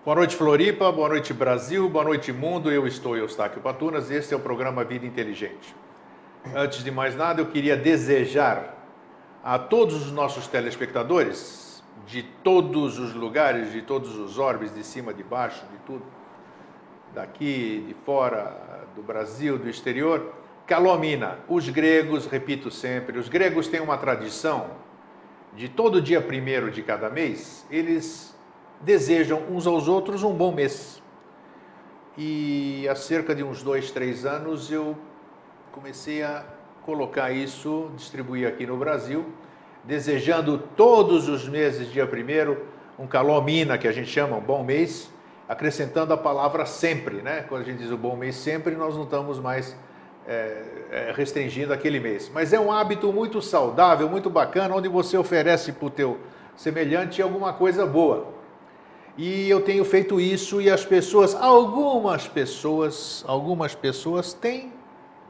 Boa noite, Floripa, boa noite, Brasil, boa noite, mundo. Eu estou Eustáquio Patunas e este é o programa Vida Inteligente. Antes de mais nada, eu queria desejar a todos os nossos telespectadores, de todos os lugares, de todos os orbes, de cima, de baixo, de tudo, daqui, de fora, do Brasil, do exterior, calomina. Os gregos, repito sempre, os gregos têm uma tradição de todo dia 1º de cada mês, eles desejam uns aos outros um bom mês. E há cerca de uns 2, 3 anos eu comecei a colocar isso, distribuir aqui no Brasil, desejando todos os meses, dia 1º, um calomina, que a gente chama, um bom mês, acrescentando a palavra sempre, né? Quando a gente diz o bom mês sempre, nós não estamos mais restringindo aquele mês. Mas é um hábito muito saudável, muito bacana, onde você oferece para o teu semelhante alguma coisa boa. E eu tenho feito isso e as pessoas, algumas pessoas têm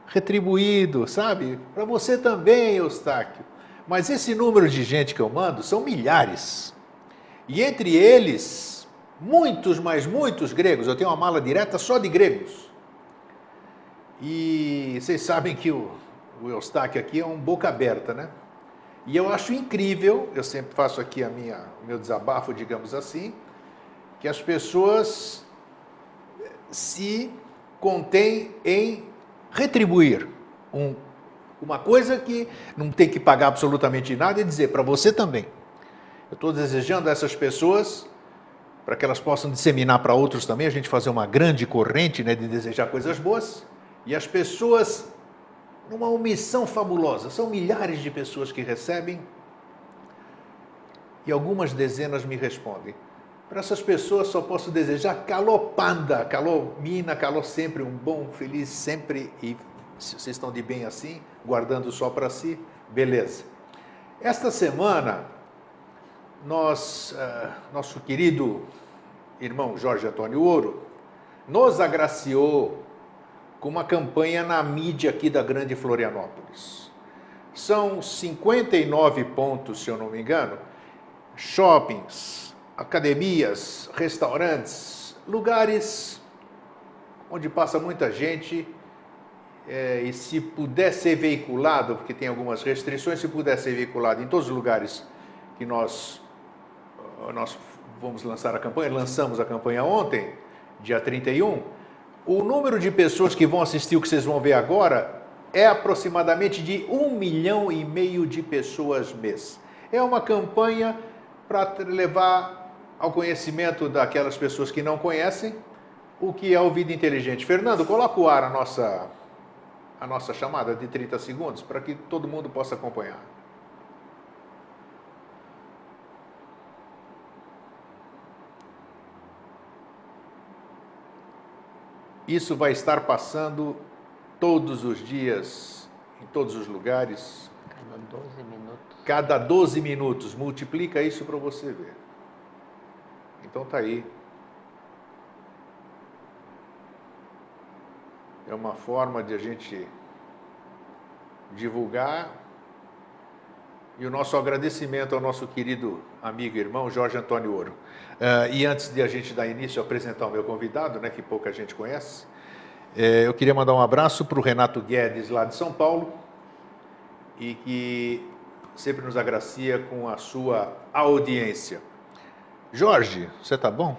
retribuído, sabe? Para você também, Eustáquio. Mas esse número de gente que eu mando são milhares. E entre eles, muitos, mas muitos gregos. Eu tenho uma mala direta só de gregos. E vocês sabem que o Eustáquio aqui é um boca aberta, né? E eu acho incrível, eu sempre faço aqui o meu desabafo, digamos assim, que as pessoas se contêm em retribuir uma coisa que não tem que pagar absolutamente nada e dizer para você também. Eu estou desejando a essas pessoas, para que elas possam disseminar para outros também, a gente fazer uma grande corrente, né, de desejar coisas boas, e as pessoas, numa omissão fabulosa, são milhares de pessoas que recebem, e algumas dezenas me respondem. Para essas pessoas só posso desejar calopanda, calomina, calor sempre, um bom, feliz sempre, e se vocês estão de bem assim, guardando só para si, beleza. Esta semana, nosso querido irmão Jorge Antônio Ouro nos agraciou com uma campanha na mídia aqui da Grande Florianópolis. São 59 pontos, se eu não me engano, shoppings, academias, restaurantes, lugares onde passa muita gente, e se puder ser veiculado, porque tem algumas restrições, se puder ser veiculado em todos os lugares que nós vamos lançar a campanha, lançamos a campanha ontem, dia 31, o número de pessoas que vão assistir o que vocês vão ver agora é aproximadamente de 1,5 milhão de pessoas mês. É uma campanha para levar ao conhecimento daquelas pessoas que não conhecem o que é o Vida Inteligente. Fernando, coloca o ar a nossa chamada de 30 segundos para que todo mundo possa acompanhar. Isso vai estar passando todos os dias, em todos os lugares. Cada 12 minutos. Cada 12 minutos. Multiplica isso para você ver. Então tá aí. É uma forma de a gente divulgar. E o nosso agradecimento ao nosso querido amigo e irmão Jorge Antônio Ouro. E antes de a gente dar início a apresentar o meu convidado, né, que pouca gente conhece, eu queria mandar um abraço para o Renato Guedes, lá de São Paulo, e que sempre nos agracia com a sua audiência. Jorge, você está bom?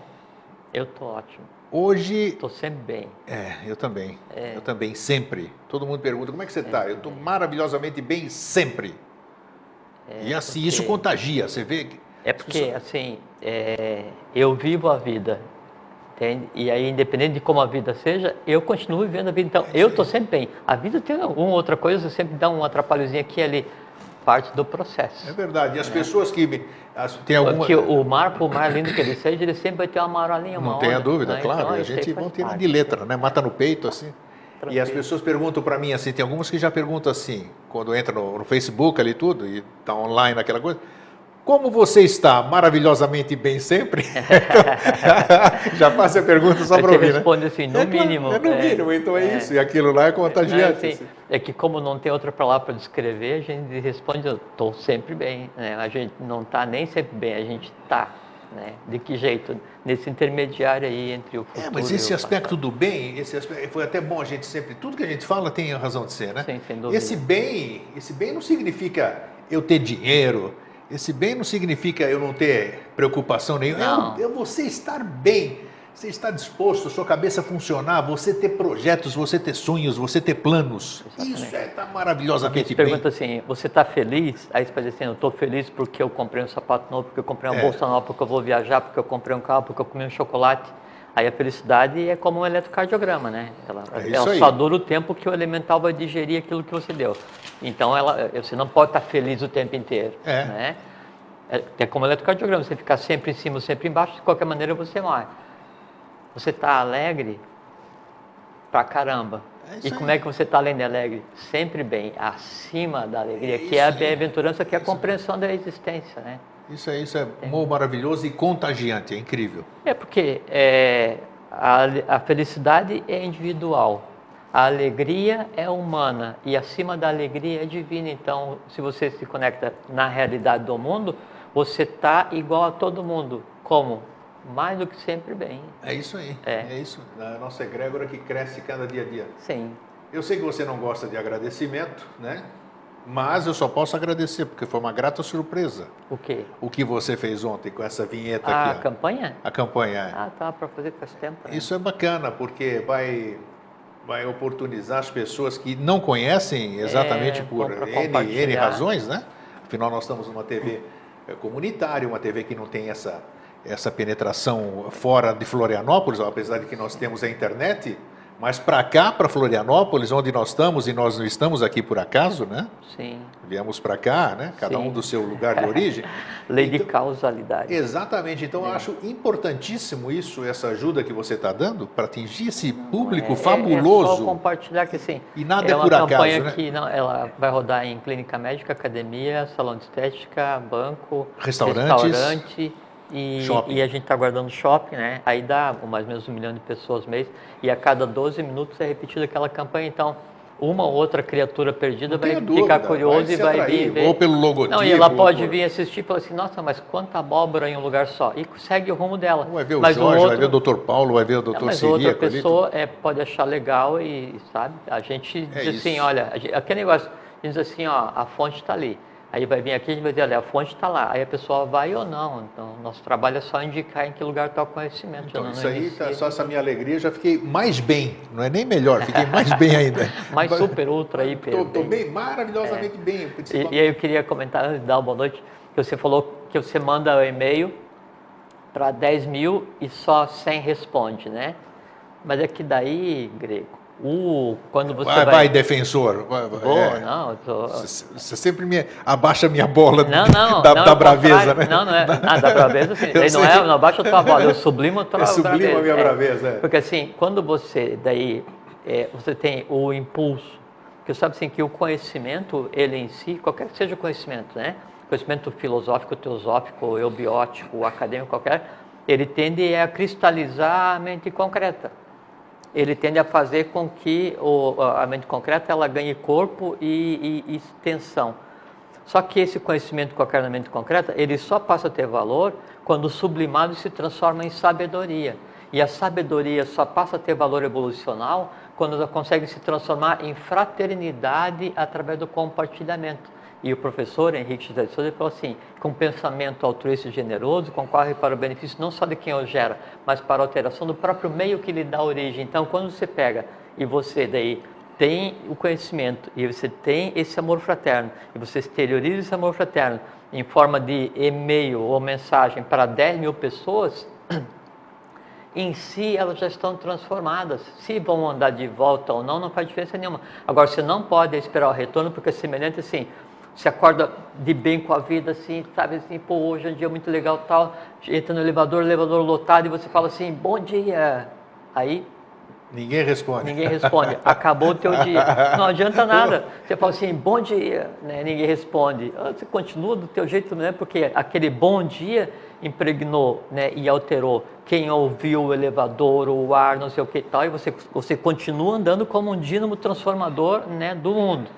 Eu estou ótimo. Hoje... Estou sempre bem. Eu também. Eu também, sempre. Todo mundo pergunta, como é que você está? Eu estou maravilhosamente bem sempre. E assim, isso contagia, você vê? Porque, assim, eu vivo a vida, entende? E aí, independente de como a vida seja, eu continuo vivendo a vida. Então, eu estou sempre bem. A vida tem alguma outra coisa, sempre dá um atrapalhozinho aqui e ali, parte do processo. É verdade. E as pessoas que... tem alguma... Porque o mar, por mais lindo que ele seja, ele sempre vai ter uma marolinha, uma Não tenha onda, dúvida, né? claro. Então, E a gente faz vai tirar parte, de letra, né? Mata no peito, assim. Tranquilo. E as pessoas perguntam para mim assim, tem algumas que já perguntam assim, quando entra no Facebook ali tudo, e está online aquela coisa, como você está? Maravilhosamente bem sempre? Já faço a pergunta só para ouvir, né? Responde assim, no mínimo. No mínimo, então é isso. E aquilo lá é contagiante. Assim, é que como não tem outra palavra para descrever, a gente responde, eu estou sempre bem. Né? A gente não está nem sempre bem, a gente está. né? De que jeito? Nesse intermediário aí entre o futuro Mas e esse o aspecto passado. do bem, esse aspecto, foi até bom a gente sempre, tudo que a gente fala tem a razão de ser, né? Sim, sem dúvida. Esse bem não significa eu ter dinheiro, esse bem não significa eu não ter preocupação nenhuma, Não. é você estar bem, você estar disposto, sua cabeça funcionar, você ter projetos, você ter sonhos, você ter planos. Exatamente. Isso tá Porque maravilhosamente se bem. pergunta assim, você está feliz? Aí você faz assim, eu estou feliz porque eu comprei um sapato novo, porque eu comprei uma bolsa nova, porque eu vou viajar, porque eu comprei um carro, porque eu comi um chocolate. Aí a felicidade é como um eletrocardiograma, né? Ela aí. só dura o tempo que o elemental vai digerir aquilo que você deu. Então você não pode estar feliz o tempo inteiro, né? É como eletrocardiograma, você ficar sempre em cima, sempre embaixo, de qualquer maneira você morre. Você está alegre pra caramba. E como é que você está além de alegre? Sempre bem, acima da alegria, que é a bem-aventurança, que é a compreensão da existência, né? Isso é maravilhoso e contagiante, é incrível. Porque a felicidade é individual, a alegria é humana e acima da alegria é divina. Então, se você se conecta na realidade do mundo, você está igual a todo mundo. Como? Mais do que sempre bem. É isso aí, é isso. A nossa egrégora que cresce cada dia a dia. Sim. Eu sei que você não gosta de agradecimento, né? Mas eu só posso agradecer, porque foi uma grata surpresa. O quê? O que você fez ontem com essa vinheta aqui. A campanha? A campanha. Ah, tá, para fazer faz tempo. Né? Isso é bacana, porque vai oportunizar as pessoas que não conhecem exatamente por N razões, né? Afinal, nós estamos numa TV comunitária, uma TV que não tem essa penetração fora de Florianópolis, apesar de que nós temos a internet, mas para cá, para Florianópolis, onde nós estamos, e nós não estamos aqui por acaso, né? Sim. Viemos para cá, né? Cada um do seu lugar de origem. Lei de causalidade. Exatamente. Então, eu acho importantíssimo isso, essa ajuda que você está dando para atingir esse público fabuloso. É só compartilhar que assim, e nada é por acaso, uma campanha né? que ela vai rodar em clínica médica, academia, salão de estética, banco, restaurante e a gente está guardando shopping, né? Aí dá mais ou menos 1 milhão de pessoas mês e a cada 12 minutos é repetida aquela campanha. Então, uma ou outra criatura perdida vai ficar curioso e vai vir ver. Ou pelo logotipo. Não, e ela pode vir assistir e falar assim, nossa, mas quanta abóbora em um lugar só. E segue o rumo dela. Vai ver o Jorge, vai ver o Dr. Paulo, vai ver o Dr. Mas outra pessoa pode achar legal e, sabe, a gente diz assim, olha, aquele negócio, diz assim, ó, a fonte está ali. Aí vai vir aqui e vai dizer, olha, a fonte está lá. Aí a pessoa vai ou não. Então, nosso trabalho é só indicar em que lugar está o conhecimento. Então, isso aí, só essa minha alegria, já fiquei mais bem. Não é nem melhor, fiquei mais bem ainda. Mais super, ultra, hiper. Estou bem, maravilhosamente bem. E aí eu queria comentar, antes de dar uma boa noite, que você falou que você manda o e-mail para 10 mil e só 100 responde, né? Mas é que daí, Grego, quando você vai defensor. Não, você sempre abaixa minha bola da braveza, né? Não é. Da braveza, sim. Não abaixa a tua bola, eu sublimo a tua braveza. Sublimo a minha braveza, Porque assim, quando você você tem o impulso, que sabe assim, que o conhecimento, ele em si, qualquer que seja o conhecimento, né? Conhecimento filosófico, teosófico, eubiótico, acadêmico, qualquer, ele tende a cristalizar a mente concreta. Ele tende a fazer com que a mente concreta ela ganhe corpo e extensão. Só que esse conhecimento qualquer na mente concreta, ele só passa a ter valor quando sublimado se transforma em sabedoria. E a sabedoria só passa a ter valor evolucional quando ela consegue se transformar em fraternidade através do compartilhamento. E o professor Henrique José de Souza falou assim, com um pensamento altruísta e generoso, concorre para o benefício não só de quem o gera, mas para a alteração do próprio meio que lhe dá origem. Então, quando você pega e você daí tem o conhecimento e você tem esse amor fraterno, e você exterioriza esse amor fraterno em forma de e-mail ou mensagem para 10 mil pessoas, em si elas já estão transformadas. Se vão andar de volta ou não, não faz diferença nenhuma. Agora, você não pode esperar o retorno, porque é semelhante assim, você acorda de bem com a vida, assim, sabe, assim, pô, hoje é um dia muito legal, tal, entra no elevador lotado, e você fala assim, bom dia. Aí ninguém responde. Acabou o teu dia. Não adianta nada. Você fala assim, bom dia, né? Ninguém responde. Você continua do teu jeito, né? Porque aquele bom dia impregnou, né? E alterou quem ouviu o elevador, o ar, não sei o que e tal, e você continua andando como um dínamo transformador, né? Do mundo,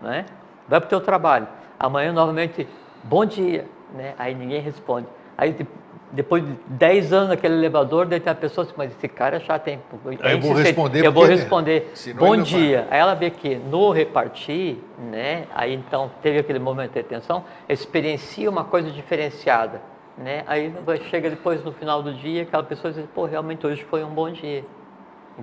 né? Vai para o teu trabalho. Amanhã, novamente, bom dia, né? Aí ninguém responde. Aí depois de 10 anos naquele elevador, daí tem a pessoa assim, mas esse cara é chato, hein? Aí eu vou responder. Eu vou responder, senão bom ele não dia. Aí ela vê que no repartir, né? Aí então teve aquele momento de atenção, experiencia uma coisa diferenciada, né? Aí chega depois no final do dia, aquela pessoa diz, pô, realmente hoje foi um bom dia.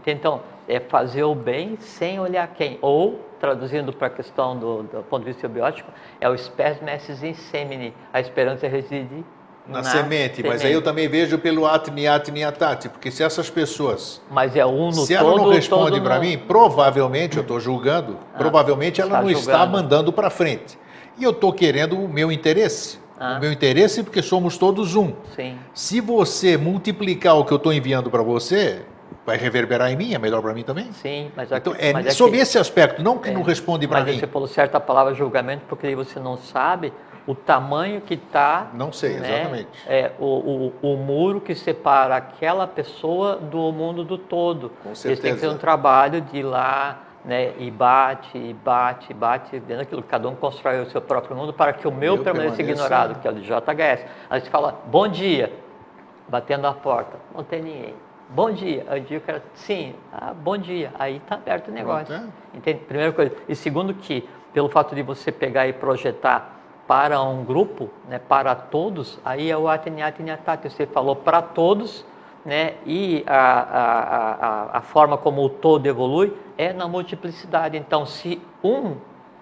Então, é fazer o bem sem olhar quem. Ou, traduzindo para a questão do ponto de vista biótico, é o spes messis in semine. A esperança reside na semente. Mas aí eu também vejo pelo atni atati, porque se essas pessoas... Mas é um no se todo, ela não responde para mim, provavelmente, eu estou julgando, provavelmente ela não está mandando para frente. E eu estou querendo o meu interesse. O meu interesse porque somos todos um. Sim. Se você multiplicar o que eu estou enviando para você... vai reverberar em mim, é melhor para mim também? Sim, mas então, sob esse aspecto, não que não responde para mim. Mas você falou certa palavra julgamento, porque aí você não sabe o tamanho que está... Não sei, né, exatamente. O muro que separa aquela pessoa do mundo do todo. Com certeza. Eles têm que ter um trabalho de ir lá, né, e bate, dentro daquilo. Cada um constrói o seu próprio mundo para que o meu permaneça ignorado, que é o de JHS. Aí você fala, bom dia, batendo a porta, não tem ninguém. Bom dia. Aí o cara, sim, bom dia. Aí está aberto o negócio. Entende? Primeira coisa. E segundo que, pelo fato de você pegar e projetar para um grupo, né, para todos, aí é o atni atati. Você falou para todos, né, e a forma como o todo evolui é na multiplicidade. Então, se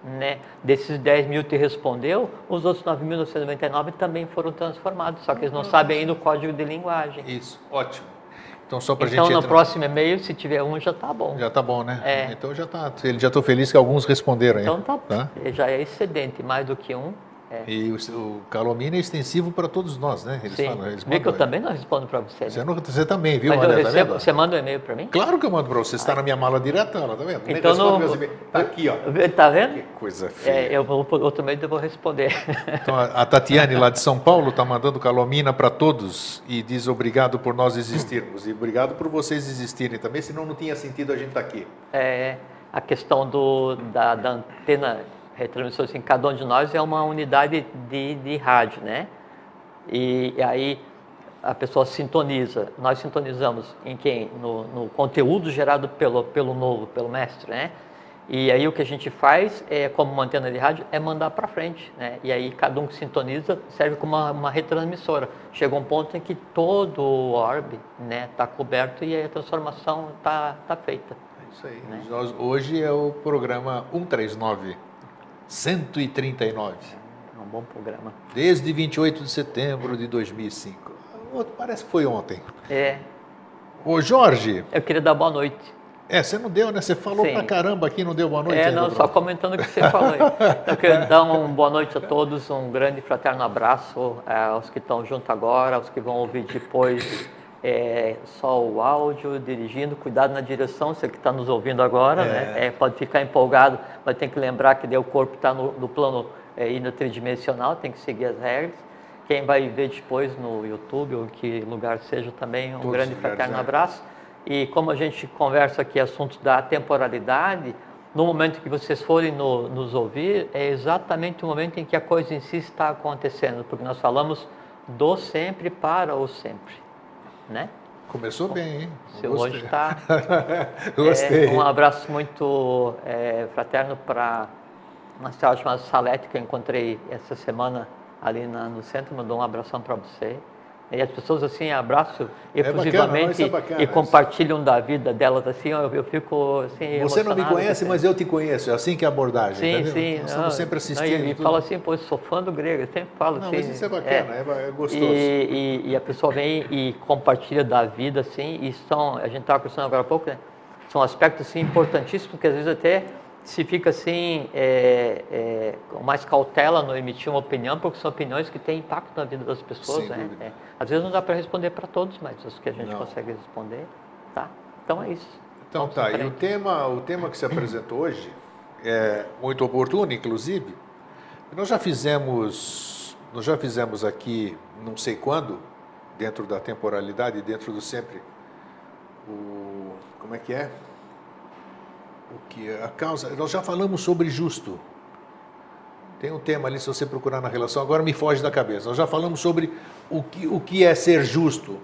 né, desses 10 mil te respondeu, os outros 9.999 também foram transformados, só que eles não sabem ainda o código de linguagem. Isso, ótimo. Então, só pra então gente no próximo e-mail, se tiver um, já tá bom. Já tá bom, né? Então já estou feliz que alguns responderam. Então tá? Já é excedente, mais do que um. E o Calomnia é extensivo para todos nós, né? Eles falam, vê que eu também não respondo para você. Né? Você também, viu? Mas eu recebo, você manda um e-mail para mim? Claro que eu mando para você. Você está na minha mala direta, tá vendo? Então tá aqui, ó. Tá vendo? Que coisa feia. Outro e-mail eu vou responder. Então a Tatiane lá de São Paulo está mandando Calomina para todos e diz obrigado por nós existirmos e obrigado por vocês existirem também, senão não tinha sentido a gente estar aqui. A questão da antena retransmissor, assim, cada um de nós é uma unidade de rádio, né? E aí a pessoa sintoniza, nós sintonizamos em quem? No conteúdo gerado pelo mestre, né? E aí o que a gente faz, como uma antena de rádio, é mandar para frente, né? E aí cada um que sintoniza serve como uma retransmissora. Chega um ponto em que todo o orbe, né, está coberto e aí a transformação tá feita. É isso aí. Né? Hoje é o programa 139. 139. É um bom programa. Desde 28 de setembro de 2005. Parece que foi ontem. Ô Jorge. Eu queria dar boa noite. Você não deu, né? Você falou pra caramba aqui, não deu boa noite? Não, só comentando o que você falou aí. Eu quero dar uma boa noite a todos, um grande fraterno abraço aos que estão junto agora, aos que vão ouvir depois. Só o áudio, dirigindo, cuidado na direção, você que está nos ouvindo agora, né? Pode ficar empolgado, mas tem que lembrar que o corpo está no plano tridimensional, tem que seguir as regras. Quem vai ver depois no YouTube ou em que lugar seja também, um grande fraterno abraço. E como a gente conversa aqui assuntos da temporalidade, no momento que vocês forem nos ouvir, é exatamente o momento em que a coisa em si está acontecendo, porque nós falamos do sempre para o sempre. Né? Começou bem, hein? Seu hoje está. Gostei. Um abraço muito fraterno para uma senhora chamada Salete, que eu encontrei essa semana ali no centro, mandou um abração para você. E as pessoas assim abraçam efusivamente e compartilham da vida delas assim, eu fico assim Você não me conhece, mas eu te conheço, é assim que é a abordagem, sim, entendeu? Sim, nós estamos sempre assistindo. E fala assim, pô, eu sou fã do grego, eu sempre falo assim. Mas isso é bacana, é gostoso. E a pessoa vem e compartilha da vida, assim, e a gente estava conversando agora há pouco, né? São aspectos assim, importantíssimos, que às vezes até se fica assim, com mais cautela no emitir uma opinião, porque são opiniões que têm impacto na vida das pessoas, né? Às vezes não dá para responder para todos, mas os que a gente consegue responder, tá? Então é isso. Então tá, e o tema que se apresentou hoje é muito oportuno, inclusive. Nós já fizemos aqui, não sei quando, dentro da temporalidade, dentro do sempre, como é que é? O que a causa, nós já falamos sobre justo. Tem um tema ali, se você procurar na relação, agora me foge da cabeça. Nós já falamos sobre o que é ser justo.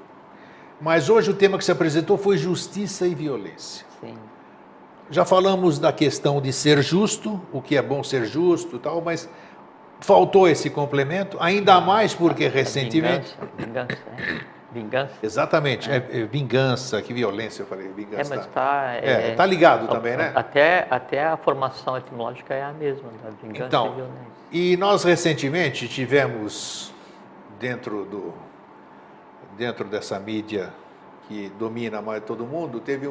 Mas hoje o tema que se apresentou foi justiça e violência. Sim. Já falamos da questão de ser justo, o que é bom ser justo e tal, mas faltou esse complemento, ainda mais porque recentemente... Vingança, né? Vingança. Exatamente, vingança, que violência, eu falei, vingança. Mas está... tá ligado também, né? Até a formação etimológica é a mesma, da vingança Então, e violência. E nós recentemente tivemos, dentro dessa mídia que domina mais todo mundo, teve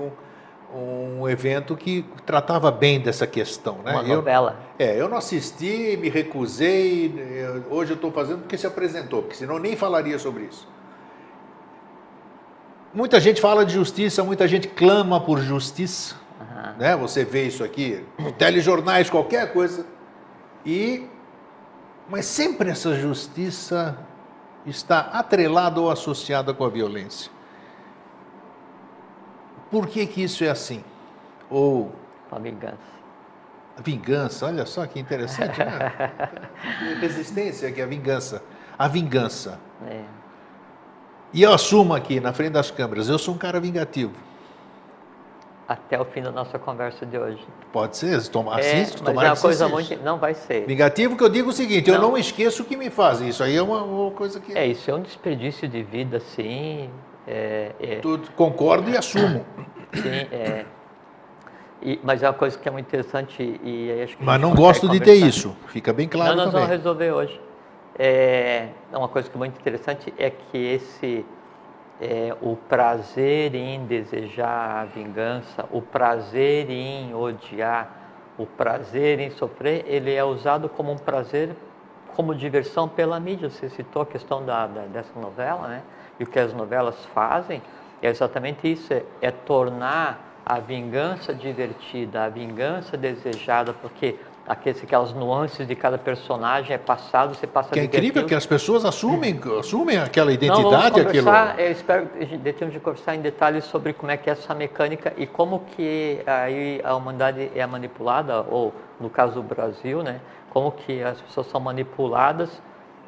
um evento que tratava bem dessa questão, né? Uma novela. Eu não assisti, me recusei, hoje eu estou fazendo porque se apresentou, porque senão eu nem falaria sobre isso. Muita gente fala de justiça, muita gente clama por justiça, né? Você vê isso aqui, telejornais, qualquer coisa, mas sempre essa justiça está atrelada ou associada com a violência. Por que isso é assim? Ou a vingança. A vingança, olha só que interessante, né? Resistência que é a vingança. A vingança. E eu assumo aqui, na frente das câmeras, eu sou um cara vingativo. Até o fim da nossa conversa de hoje. Pode ser, mas é uma coisa muito... Não vai ser. Vingativo que eu digo o seguinte, eu não esqueço o que me fazem. Isso aí é uma coisa que... Isso é um desperdício de vida, sim. Concordo e assumo. Sim, mas é uma coisa que é muito interessante e aí acho que mas não gosto de ter isso, fica bem claro também. Nós vamos resolver hoje. Uma coisa que é muito interessante é que o prazer em desejar a vingança, o prazer em odiar, o prazer em sofrer, ele é usado como um prazer, como diversão pela mídia. Você citou a questão dessa novela, né? E o que as novelas fazem é exatamente isso, é tornar a vingança divertida, a vingança desejada, porque aquelas nuances de cada personagem é passado, você passa a viver. Que é incrível que as pessoas assumem aquela identidade. Não, vamos conversar, eu espero que temos de conversar em detalhes sobre como é que é essa mecânica e como que aí a humanidade é manipulada, ou no caso do Brasil, né, como que as pessoas são manipuladas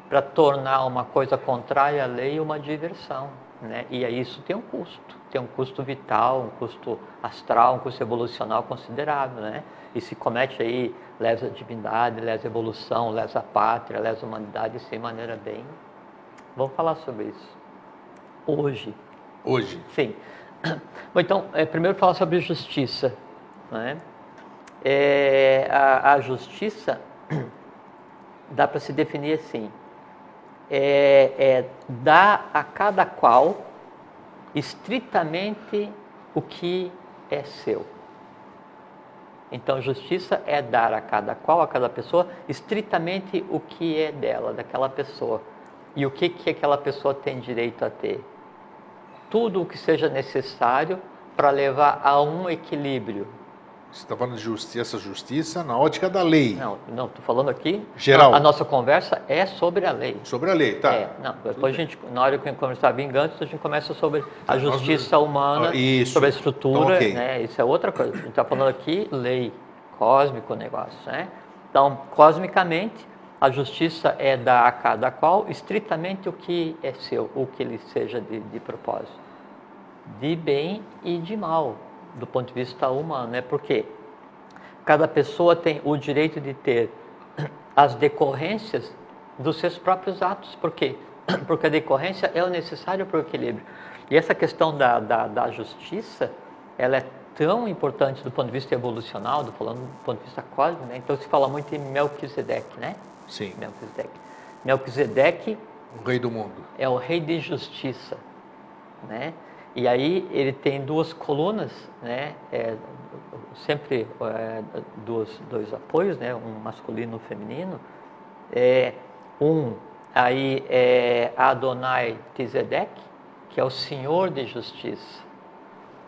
para tornar uma coisa contrária à lei uma diversão, né? E aí isso tem um custo vital, um custo astral, um custo evolucional considerável, né? E se comete aí lesa a divindade, lesa a evolução, lesa a pátria, lesa a humanidade, sem maneira bem... Vamos falar sobre isso hoje. Hoje? Sim. Bom, então, primeiro falar sobre justiça, né? A justiça dá para se definir assim, dar a cada qual estritamente o que é seu. Então, justiça é dar a cada qual, a cada pessoa, estritamente o que é dela, daquela pessoa. E o que aquela pessoa tem direito a ter. Tudo o que seja necessário para levar a um equilíbrio. Você está falando de justiça na ótica da lei. Não, estou falando aqui... Geral. A nossa conversa é sobre a lei. Sobre a lei, tá. Depois na hora que a gente conversar vingança, a gente começa sobre a justiça humana, sobre a estrutura, então, okay. Né? Isso é outra coisa. A gente está falando aqui lei, cósmico negócio, né? Então, cosmicamente, a justiça é dar a cada qual estritamente o que é seu, o que lhe seja de propósito. De bem e de mal, do ponto de vista humano, né? Porque cada pessoa tem o direito de ter as decorrências dos seus próprios atos. Por quê? Porque a decorrência é o necessário para o equilíbrio. E essa questão da justiça, ela é tão importante do ponto de vista evolucional, falando do ponto de vista cósmico, né? Então se fala muito em Melquisedeque, né? Sim. Melquisedeque, o rei do mundo. É o rei de justiça, né? E aí ele tem duas colunas, né? Sempre dois apoios, né? Um masculino e um feminino. Aí é Adonai Tzedek, que é o Senhor de Justiça.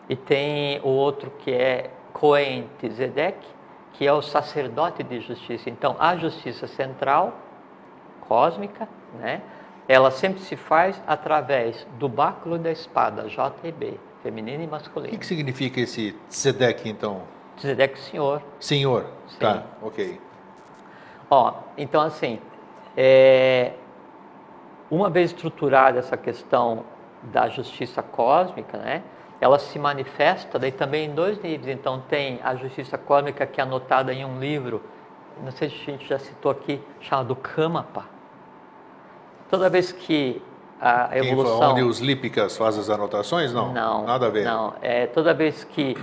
E tem o outro que é Cohen Tzedek, que é o sacerdote de justiça. Então, a justiça central, cósmica, né? Ela sempre se faz através do báculo da espada, JB, feminino e masculino. O que significa esse Tzedek, então? Tzedek, senhor. Senhor, sim. Tá, ok. Ó, então assim, uma vez estruturada essa questão da justiça cósmica, né, ela se manifesta daí também em dois níveis. Então tem a justiça cósmica que é anotada em um livro, não sei se a gente já citou aqui, chamado Kamapa. Toda vez que a evolução... Onde os lípicas fazem as anotações? Não, nada a ver. Não, toda vez que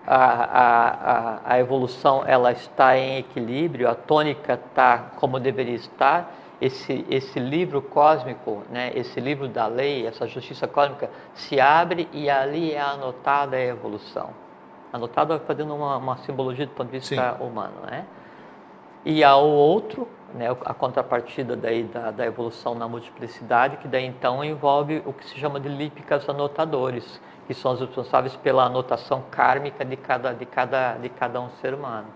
a evolução ela está em equilíbrio, a tônica está como deveria estar, esse livro cósmico, né, esse livro da lei, essa justiça cósmica se abre e ali é anotada a evolução. Anotada fazendo uma simbologia do ponto de vista humano, né? E há o outro, né, a contrapartida daí da evolução na multiplicidade, que daí então envolve o que se chama de lípicas anotadores, que são os responsáveis pela anotação kármica de cada um ser humano.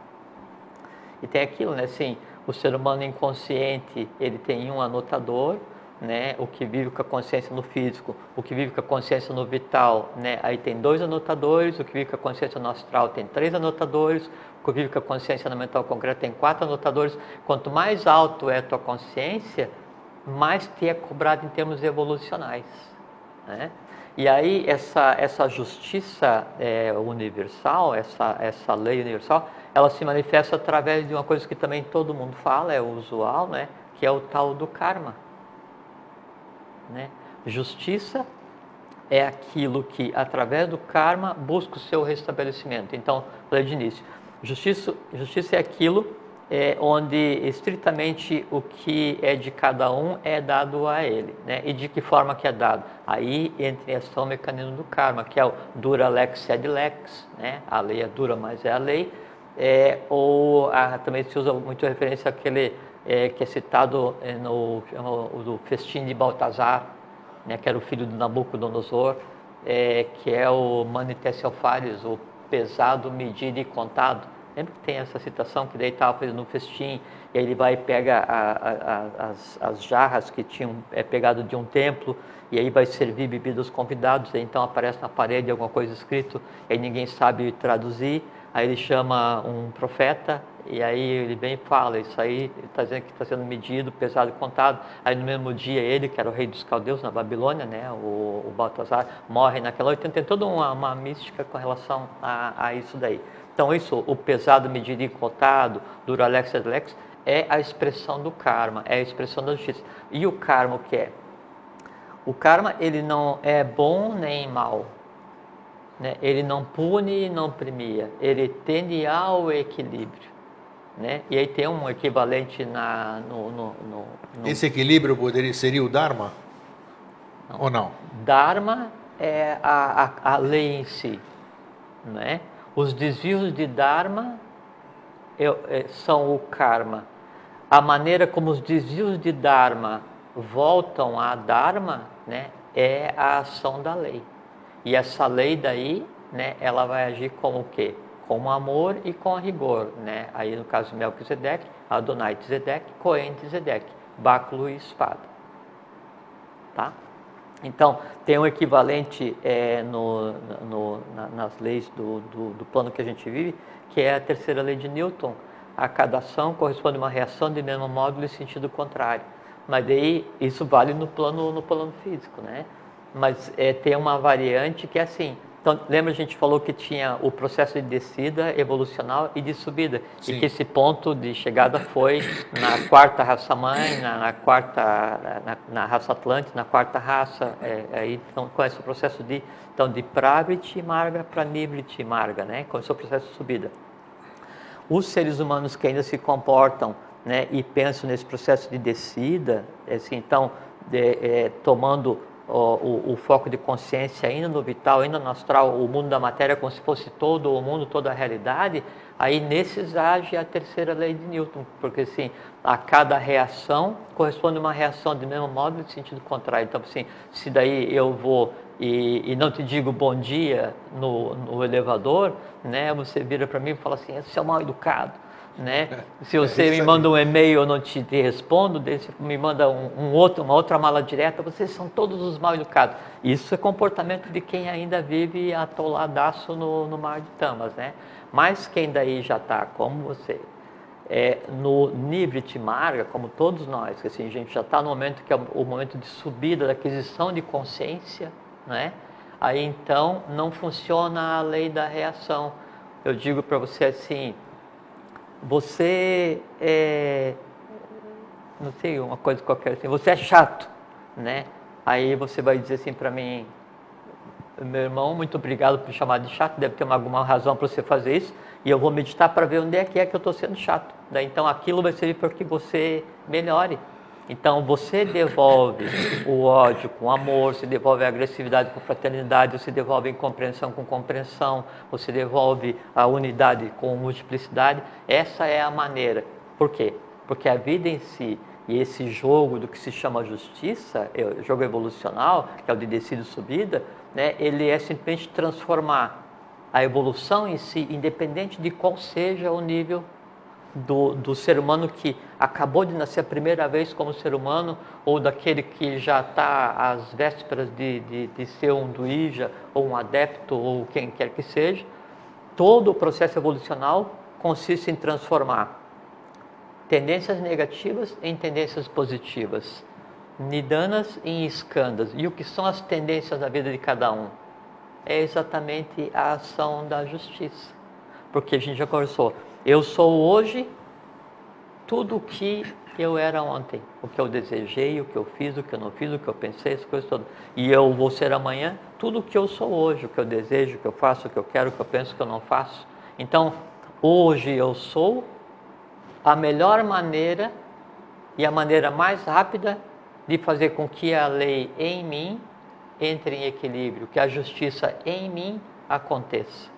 E tem aquilo, né, assim, o ser humano inconsciente, ele tem um anotador, né, o que vive com a consciência no físico, o que vive com a consciência no vital, né, aí tem 2 anotadores, o que vive com a consciência no astral tem 3 anotadores, o que vive com a consciência no mental concreto tem 4 anotadores. Quanto mais alto é a tua consciência, mais te é cobrado em termos evolucionais, né? E aí essa justiça universal, essa lei universal, ela se manifesta através de uma coisa que também todo mundo fala, é usual, né, que é o tal do karma. Né? Justiça é aquilo que, através do karma, busca o seu restabelecimento. Então, falei de início, justiça é aquilo onde estritamente o que é de cada um é dado a ele, né? E de que forma que é dado? Aí entra em ação o mecanismo do karma, que é o dura lex sed lex, né? A lei é dura, mas é a lei. Também se usa muito a referência àquele que é citado no festim de Baltazar, né, que era o filho do Nabucodonosor, que é o Manitesselfares, o pesado, medido e contado. Lembra que tem essa citação que daí estava fazendo um festim, e aí ele vai e pega as jarras que tinham pegado de um templo, e aí vai servir bebida aos convidados, e então aparece na parede alguma coisa escrito, e aí ninguém sabe traduzir, aí ele chama um profeta, e aí ele vem e fala, isso aí está dizendo que está sendo medido, pesado e contado. Aí no mesmo dia ele, que era o rei dos caldeus na Babilônia, né, o Baltazar, morre naquela noite. Então tem toda uma mística com relação a isso daí. Então isso, o pesado, medido e contado, dura lex et lex, é a expressão do karma, é a expressão da justiça. E o karma o que é? O karma, ele não é bom nem mal, né? Ele não pune e não premia, ele tende ao equilíbrio. Né? E aí tem um equivalente no... Esse equilíbrio seria o Dharma? Não. Ou não? Dharma é a lei em si, né? Os desvios de Dharma são o karma. A maneira como os desvios de Dharma voltam a Dharma, né, é a ação da lei. E essa lei daí, né, ela vai agir como o quê? Com amor e com rigor, né? Aí no caso de Melquisedeque, Adonai Tzedek, Cohen Tzedek, báculo e espada, tá? Então tem um equivalente nas leis do plano que a gente vive, que é a terceira lei de Newton. A cada ação corresponde a uma reação de mesmo módulo e sentido contrário. Mas daí isso vale no plano físico, né? Mas tem uma variante que é assim. Então, lembra, a gente falou que tinha o processo de descida evolucional e de subida. Sim. E que esse ponto de chegada foi na quarta raça-mãe, na raça Atlântica, na quarta raça. Aí então, começa o processo de Pravriti Marga para Nivriti Marga, né? Começou o processo de subida. Os seres humanos que ainda se comportam, né, e pensam nesse processo de descida, assim, então, tomando o foco de consciência ainda no vital, ainda no astral, o mundo da matéria como se fosse todo o mundo, toda a realidade, aí nesses age a terceira lei de Newton, porque assim, a cada reação corresponde a uma reação de mesmo modo de sentido contrário. Então assim, se daí eu vou e não te digo bom dia no elevador, né, você vira para mim e fala assim, você é mal educado. Né? Se você me manda um e-mail, eu não te respondo, daí você me manda uma outra mala direta, vocês são todos os mal educados. Isso é comportamento de quem ainda vive atoladaço no mar de tamas, né? Mas quem daí já está como você, no Nivrit Marga, como todos nós, que assim, a gente já está no momento que é o momento de subida, da aquisição de consciência, né? Aí então não funciona a lei da reação. Eu digo para você assim, você não sei, uma coisa qualquer assim, você é chato, né? Aí você vai dizer assim para mim, meu irmão, muito obrigado por me chamar de chato, deve ter alguma razão para você fazer isso, e eu vou meditar para ver onde é que eu estou sendo chato. Daí, então aquilo vai servir para que você melhore. Então você devolve o ódio com amor, você devolve a agressividade com fraternidade, você devolve a incompreensão com compreensão, você devolve a unidade com multiplicidade. Essa é a maneira. Por quê? Porque a vida em si e esse jogo do que se chama justiça, jogo evolucional, que é o de descida e subida, né, ele é simplesmente transformar a evolução em si, independente de qual seja o nível do ser humano que acabou de nascer a primeira vez como ser humano, ou daquele que já está às vésperas de ser um duija, ou um adepto, ou quem quer que seja. Todo o processo evolucional consiste em transformar tendências negativas em tendências positivas, nidanas em skandhas. E o que são as tendências da vida de cada um? É exatamente a ação da justiça. Porque a gente já conversou, eu sou hoje tudo o que eu era ontem, o que eu desejei, o que eu fiz, o que eu não fiz, o que eu pensei, essas coisas todas. E eu vou ser amanhã tudo o que eu sou hoje, o que eu desejo, o que eu faço, o que eu quero, o que eu penso, o que eu não faço. Então, hoje eu sou a melhor maneira e a maneira mais rápida de fazer com que a lei em mim entre em equilíbrio, que a justiça em mim aconteça.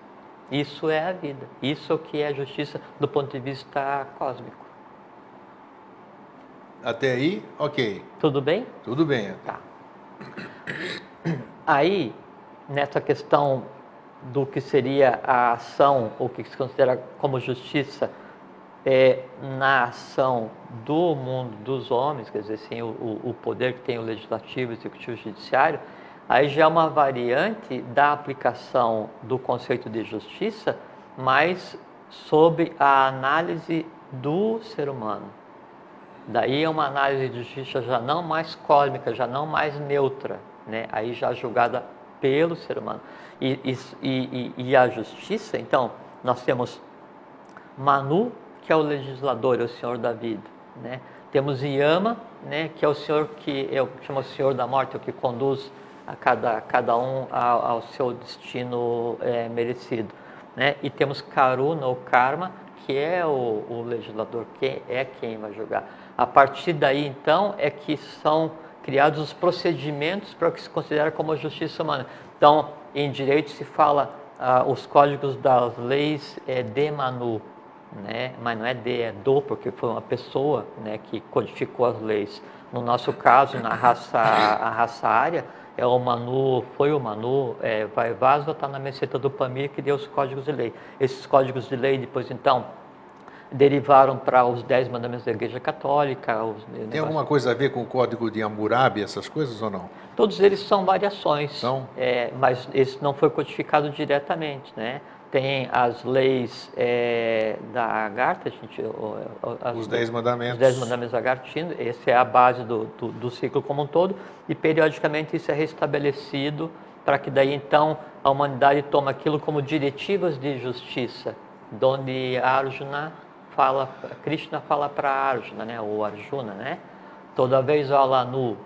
Isso é a vida. Isso é o que é a justiça do ponto de vista cósmico. Até aí, ok. Tudo bem? Tudo bem. Tá. Aí, nessa questão do que seria a ação, ou que se considera como justiça, na ação do mundo dos homens, quer dizer assim, o poder que tem o legislativo, o executivo e o judiciário, aí já é uma variante da aplicação do conceito de justiça, mas sob a análise do ser humano. Daí é uma análise de justiça já não mais cósmica, já não mais neutra, né? Aí já julgada pelo ser humano. E a justiça, então, nós temos Manu, que é o legislador, é o senhor da vida, né? Temos Yama, né, que é o senhor que eu chamo o senhor da morte, o que conduz a cada um ao seu destino merecido, né? E temos Karuna, ou Karma, que é o legislador, que é quem vai julgar. A partir daí, então, é que são criados os procedimentos para o que se considera como a justiça humana. Então, em direito se fala os códigos das leis de Manu, né? Mas não é de, é do, porque foi uma pessoa, né, que codificou as leis. No nosso caso, a raça ária, foi o Manu, Vaivasva está na meseta do Pamir, que deu os códigos de lei. Esses códigos de lei, depois, então, derivaram para os 10 mandamentos da Igreja Católica. Tem alguma coisa a ver com o Código de Hammurabi, essas coisas ou não? Todos eles são variações, são? Mas esse não foi codificado diretamente, né? Tem as leis da Agartha, os 10 mandamentos. Os 10 mandamentos agartinos, essa é a base do ciclo como um todo, e periodicamente isso é restabelecido para que daí então a humanidade tome aquilo como diretivas de justiça, onde Krishna fala para Arjuna, né, ou Arjuna, né? Toda vez o Alanu,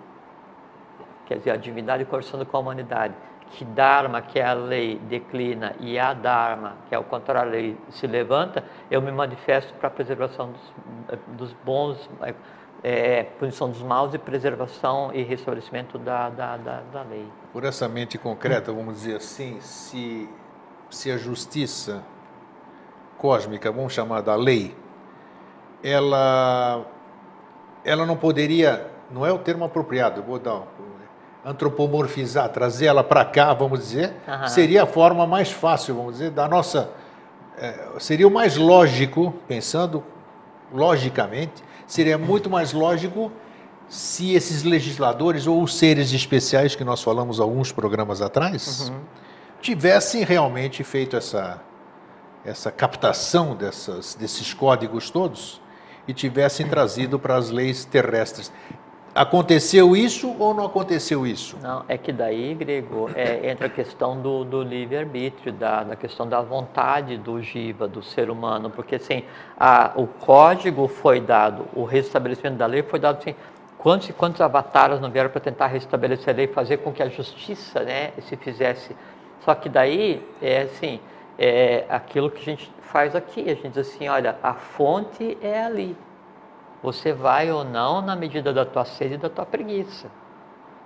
quer dizer, a divindade conversando com a humanidade, que Dharma, que é a lei, declina, e a Dharma, que é o contrário da lei, se levanta, eu me manifesto para a preservação dos bons, punição dos maus e preservação e restabelecimento da lei. Por essa mente concreta, vamos dizer assim, se a justiça cósmica, vamos chamar da lei, ela não poderia, não é o termo apropriado, eu vou dar antropomorfizar, trazer ela para cá, vamos dizer, seria a forma mais fácil, vamos dizer, da nossa, seria o mais lógico, pensando logicamente, seria muito mais lógico se esses legisladores ou os seres especiais que nós falamos alguns programas atrás, tivessem realmente feito essa captação desses códigos todos e tivessem trazido para as leis terrestres. Aconteceu isso ou não aconteceu isso? Não, é que daí, Grego, entra a questão do livre-arbítrio, da questão da vontade do Jiva, do ser humano, porque assim, o código foi dado, o restabelecimento da lei foi dado assim, quantos e quantos avatares não vieram para tentar restabelecer a lei, fazer com que a justiça, né, se fizesse. Só que daí, é aquilo que a gente faz aqui, a gente diz assim, olha, a fonte é ali. Você vai ou não na medida da tua sede e da tua preguiça.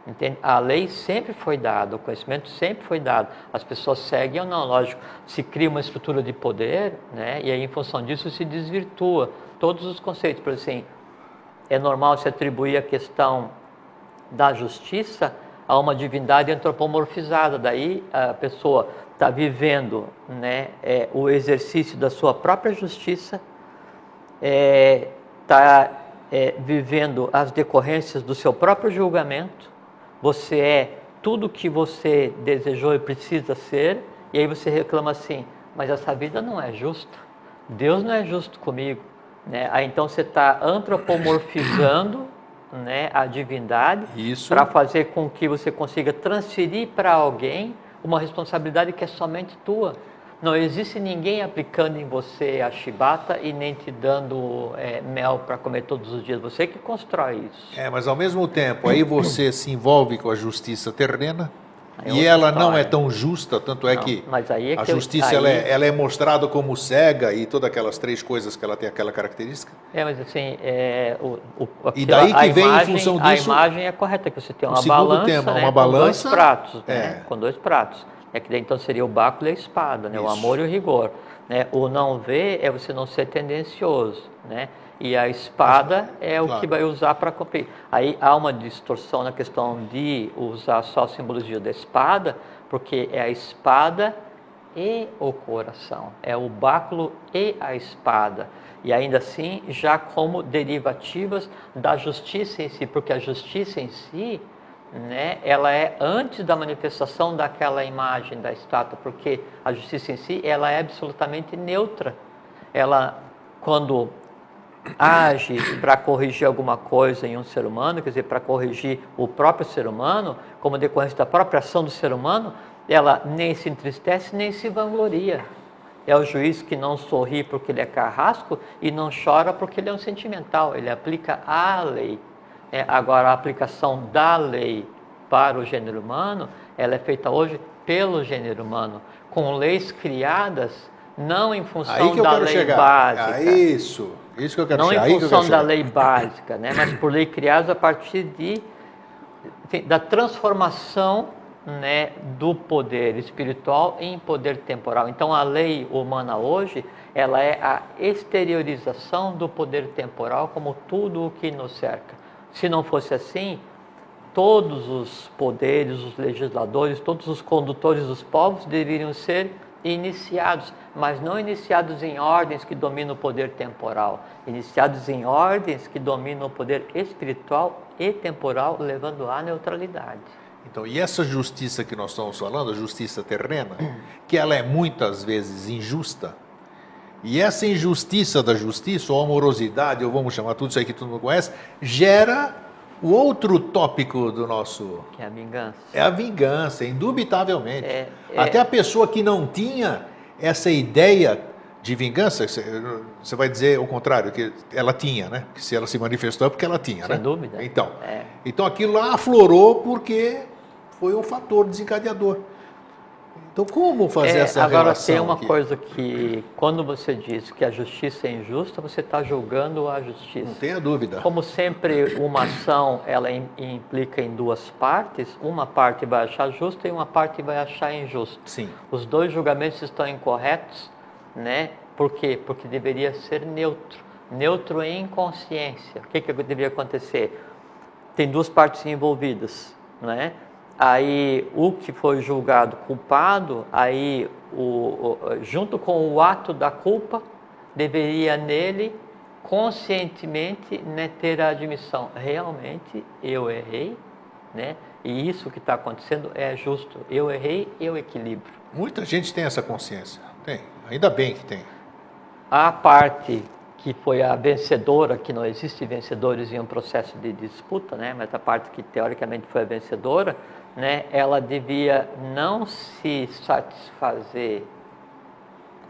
Entende? A lei sempre foi dada, o conhecimento sempre foi dado. As pessoas seguem ou não, lógico. Se cria uma estrutura de poder, né? E aí em função disso se desvirtua todos os conceitos. Por exemplo, assim, é normal se atribuir a questão da justiça a uma divindade antropomorfizada. Daí a pessoa está vivendo, né, o exercício da sua própria justiça, está vivendo as decorrências do seu próprio julgamento, você é tudo o que você desejou e precisa ser, e aí você reclama assim, mas essa vida não é justa, Deus não é justo comigo, né? Aí então você está antropomorfizando, né, a divindade para fazer com que você consiga transferir para alguém uma responsabilidade que é somente tua. Não existe ninguém aplicando em você a chibata e nem te dando mel para comer todos os dias. Você que constrói isso. Mas ao mesmo tempo, aí você se envolve com a justiça terrena e ela não é tão justa, tanto é que a justiça ela é mostrada como cega e todas aquelas três coisas que ela tem aquela característica. Mas assim, e daí que vem em função disso... A imagem é correta, que você tem uma balança, né, uma balança, com dois pratos. Com dois pratos. Que daí, então seria o báculo e a espada, né? O amor e o rigor, né? O não ver é você não ser tendencioso, né? E a espada é o que vai usar para cumprir. Aí há uma distorção na questão de usar só a simbologia da espada, porque é a espada e o coração, é o báculo e a espada. E ainda assim, já como derivativas da justiça em si, porque a justiça em si, né, ela é antes da manifestação daquela imagem da estátua, porque a justiça em si, ela é absolutamente neutra. Ela, quando age para corrigir alguma coisa em um ser humano, quer dizer, para corrigir o próprio ser humano, como decorrência da própria ação do ser humano, ela nem se entristece, nem se vangloria. É o juiz que não sorri porque ele é carrasco e não chora porque ele é um sentimental, ele aplica a lei. Agora, a aplicação da lei para o gênero humano, ela é feita hoje pelo gênero humano, com leis criadas não em função da lei básica. Isso que eu quero chegar. Não em função da lei básica, né? Mas por lei criadas a partir da transformação, né, do poder espiritual em poder temporal. Então, a lei humana hoje, ela é a exteriorização do poder temporal como tudo o que nos cerca. Se não fosse assim, todos os poderes, os legisladores, todos os condutores dos povos deveriam ser iniciados, mas não iniciados em ordens que dominam o poder temporal, iniciados em ordens que dominam o poder espiritual e temporal, levando à neutralidade. Então, e essa justiça que nós estamos falando, a justiça terrena, que ela é muitas vezes injusta, e essa injustiça da justiça, ou amorosidade, ou vamos chamar tudo isso aí que todo mundo conhece, gera o outro tópico do nosso... Que é a vingança. É a vingança, indubitavelmente. Até a pessoa que não tinha essa ideia de vingança, você vai dizer o contrário, que ela tinha, né? Que se ela se manifestou é porque ela tinha, né? Sem dúvida. Então aquilo lá aflorou porque foi um fator desencadeador. Então, como fazer essa agora, relação? Agora, tem uma aqui? Coisa que, quando você diz que a justiça é injusta, você está julgando a justiça. Não tenha dúvida. Como sempre, uma ação, ela implica em duas partes, uma parte vai achar justa e uma parte vai achar injusta. Sim. Os dois julgamentos estão incorretos, né? Por quê? Porque deveria ser neutro. Neutro em consciência. O que deveria acontecer? Tem duas partes envolvidas, né? Aí o que foi julgado culpado, aí junto com o ato da culpa, deveria nele conscientemente, né, ter a admissão, realmente eu errei, né? E isso que está acontecendo é justo, eu errei, eu equilibro. Muita gente tem essa consciência, tem. Ainda bem que tem. A parte que foi a vencedora, que não existe vencedores em um processo de disputa, né? Mas a parte que teoricamente foi a vencedora, né? Ela devia não se satisfazer.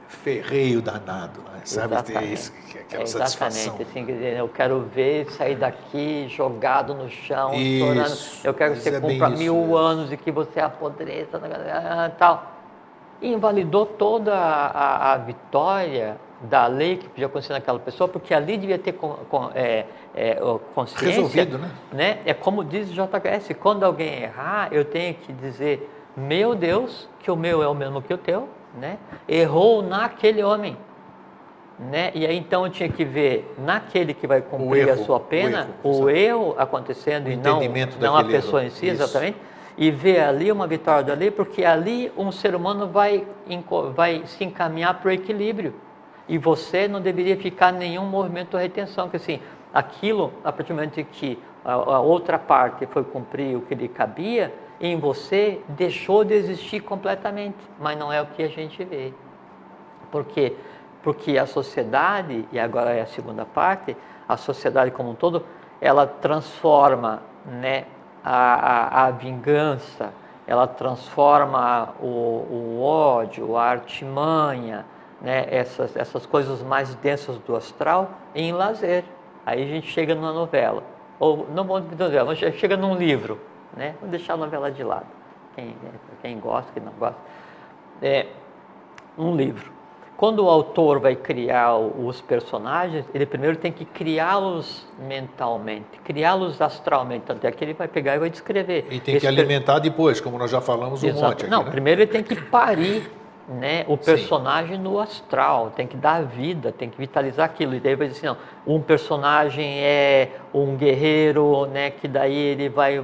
Ferreio danado, né? Sabe? Tem isso, aquela satisfação. Exatamente, assim, quer dizer, eu quero ver sair daqui jogado no chão, Isso, chorando. Eu quero que você cumpra 1000 anos e que você apodreça, tal. E invalidou toda a vitória da lei que podia acontecer naquela pessoa, porque ali devia ter consciência. Resolvido, né? É como diz o JHS, quando alguém errar, eu tenho que dizer, meu Deus, que o meu é o mesmo que o teu, né? Errou naquele homem, né? E aí então eu tinha que ver naquele que vai cumprir a sua pena, o erro acontecendo e não a pessoa em si, exatamente. E ver ali uma vitória da lei, porque ali um ser humano vai se encaminhar para o equilíbrio. E você não deveria ficar em nenhum movimento de retenção, porque assim, aquilo, a partir do momento que a outra parte foi cumprir o que lhe cabia, em você deixou de existir completamente, mas não é o que a gente vê. Por quê? Porque a sociedade, e agora é a segunda parte, a sociedade como um todo, ela transforma, né, a vingança, ela transforma o ódio, a artimanha, né, essas coisas mais densas do astral em lazer. Aí a gente chega numa novela, ou não vamos dizer novela, mas chega num livro, né? Vamos deixar a novela de lado, quem gosta, quem não gosta. Um livro. Quando o autor vai criar os personagens, ele primeiro tem que criá-los mentalmente, criá-los astralmente, tanto é que ele vai pegar e vai descrever. E tem que alimentar depois, como nós já falamos um monte aqui, Não, né? primeiro ele tem que parir, né, o personagem no astral, tem que dar vida, tem que vitalizar aquilo. E daí vai dizer assim, não, um personagem é um guerreiro, né, que daí ele vai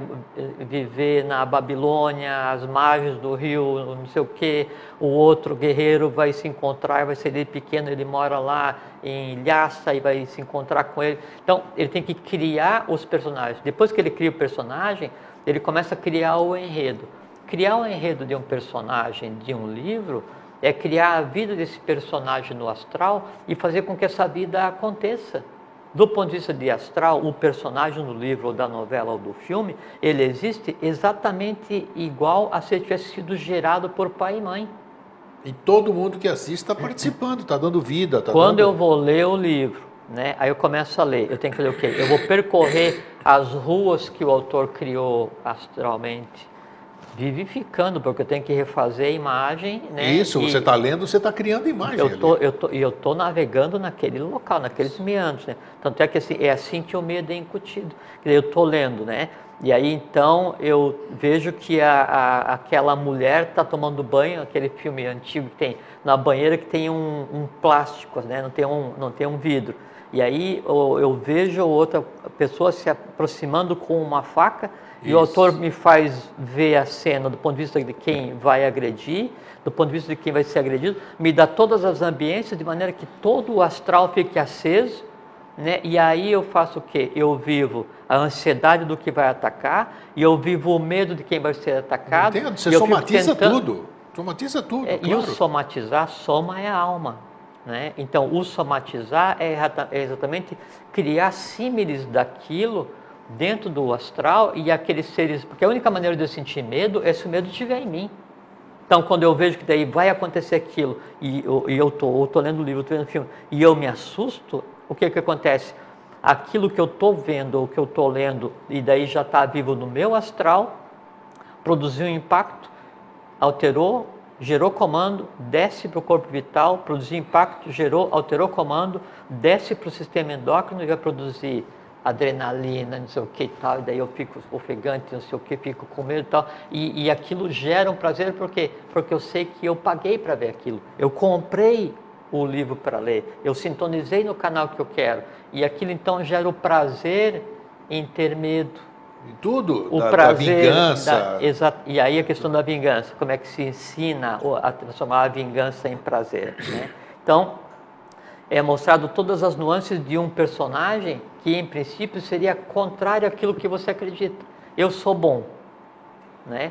viver na Babilônia, às margens do rio, não sei o quê. O outro guerreiro vai se encontrar, vai ser ele pequeno, ele mora lá em Lhasa e vai se encontrar com ele. Então, ele tem que criar os personagens. Depois que ele cria o personagem, ele começa a criar o enredo. Criar o enredo de um personagem de um livro é criar a vida desse personagem no astral e fazer com que essa vida aconteça. Do ponto de vista de astral, o personagem do livro, ou da novela, ou do filme, ele existe exatamente igual a se tivesse sido gerado por pai e mãe. E todo mundo que assiste está participando, está dando vida. Quando eu vou ler o livro, né, aí eu começo a ler, eu tenho que ler o quê? Eu vou percorrer as ruas que o autor criou astralmente, vivificando, porque eu tenho que refazer a imagem, né? Isso, você está lendo, você está criando imagem. Eu tô navegando naquele local, naqueles meandros, né? Tanto é que assim, é assim que o medo é incutido. Eu estou lendo, né? E aí então eu vejo que aquela mulher está tomando banho, aquele filme antigo que tem na banheira que tem um plástico, né? Não tem um vidro. E aí eu vejo outra pessoa se aproximando com uma faca. E o autor me faz ver a cena do ponto de vista de quem vai agredir, do ponto de vista de quem vai ser agredido, me dá todas as ambiências de maneira que todo o astral fique aceso, né? E aí eu faço o quê? Eu vivo a ansiedade do que vai atacar, e eu vivo o medo de quem vai ser atacado. Entendo, você somatiza tudo. Somatiza tudo, claro. E o somatizar, soma é a alma. Né? Então, o somatizar é exatamente criar símiles daquilo dentro do astral e aqueles seres, porque a única maneira de eu sentir medo é se o medo estiver em mim. Então, quando eu vejo que daí vai acontecer aquilo e eu tô lendo o livro, estou vendo o filme e eu me assusto, o que acontece? Aquilo que eu estou vendo ou que eu estou lendo e daí já está vivo no meu astral, produziu um impacto, alterou, gerou comando, desce para o corpo vital, produziu impacto, gerou, alterou comando, desce para o sistema endócrino e vai produzir adrenalina, não sei o que e tal, e daí eu fico ofegante, não sei o que, fico com medo e tal, e aquilo gera um prazer, por quê? Porque eu sei que eu paguei para ver aquilo, eu comprei o livro para ler, eu sintonizei no canal que eu quero, e aquilo então gera o prazer em ter medo. E tudo, o prazer, da vingança. E aí a questão da vingança, como é que se ensina a transformar a vingança em prazer, né? Então, é mostrado todas as nuances de um personagem que, em princípio, seria contrário àquilo que você acredita. Eu sou bom, né?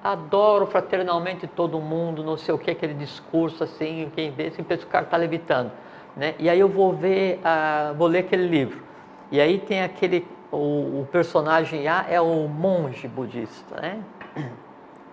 adoro fraternalmente todo mundo, não sei o que, aquele discurso assim, quem vê, assim, pensa que o cara está levitando, né? E aí eu vou ver, vou ler aquele livro, e aí tem aquele, o personagem A é o monge budista, né?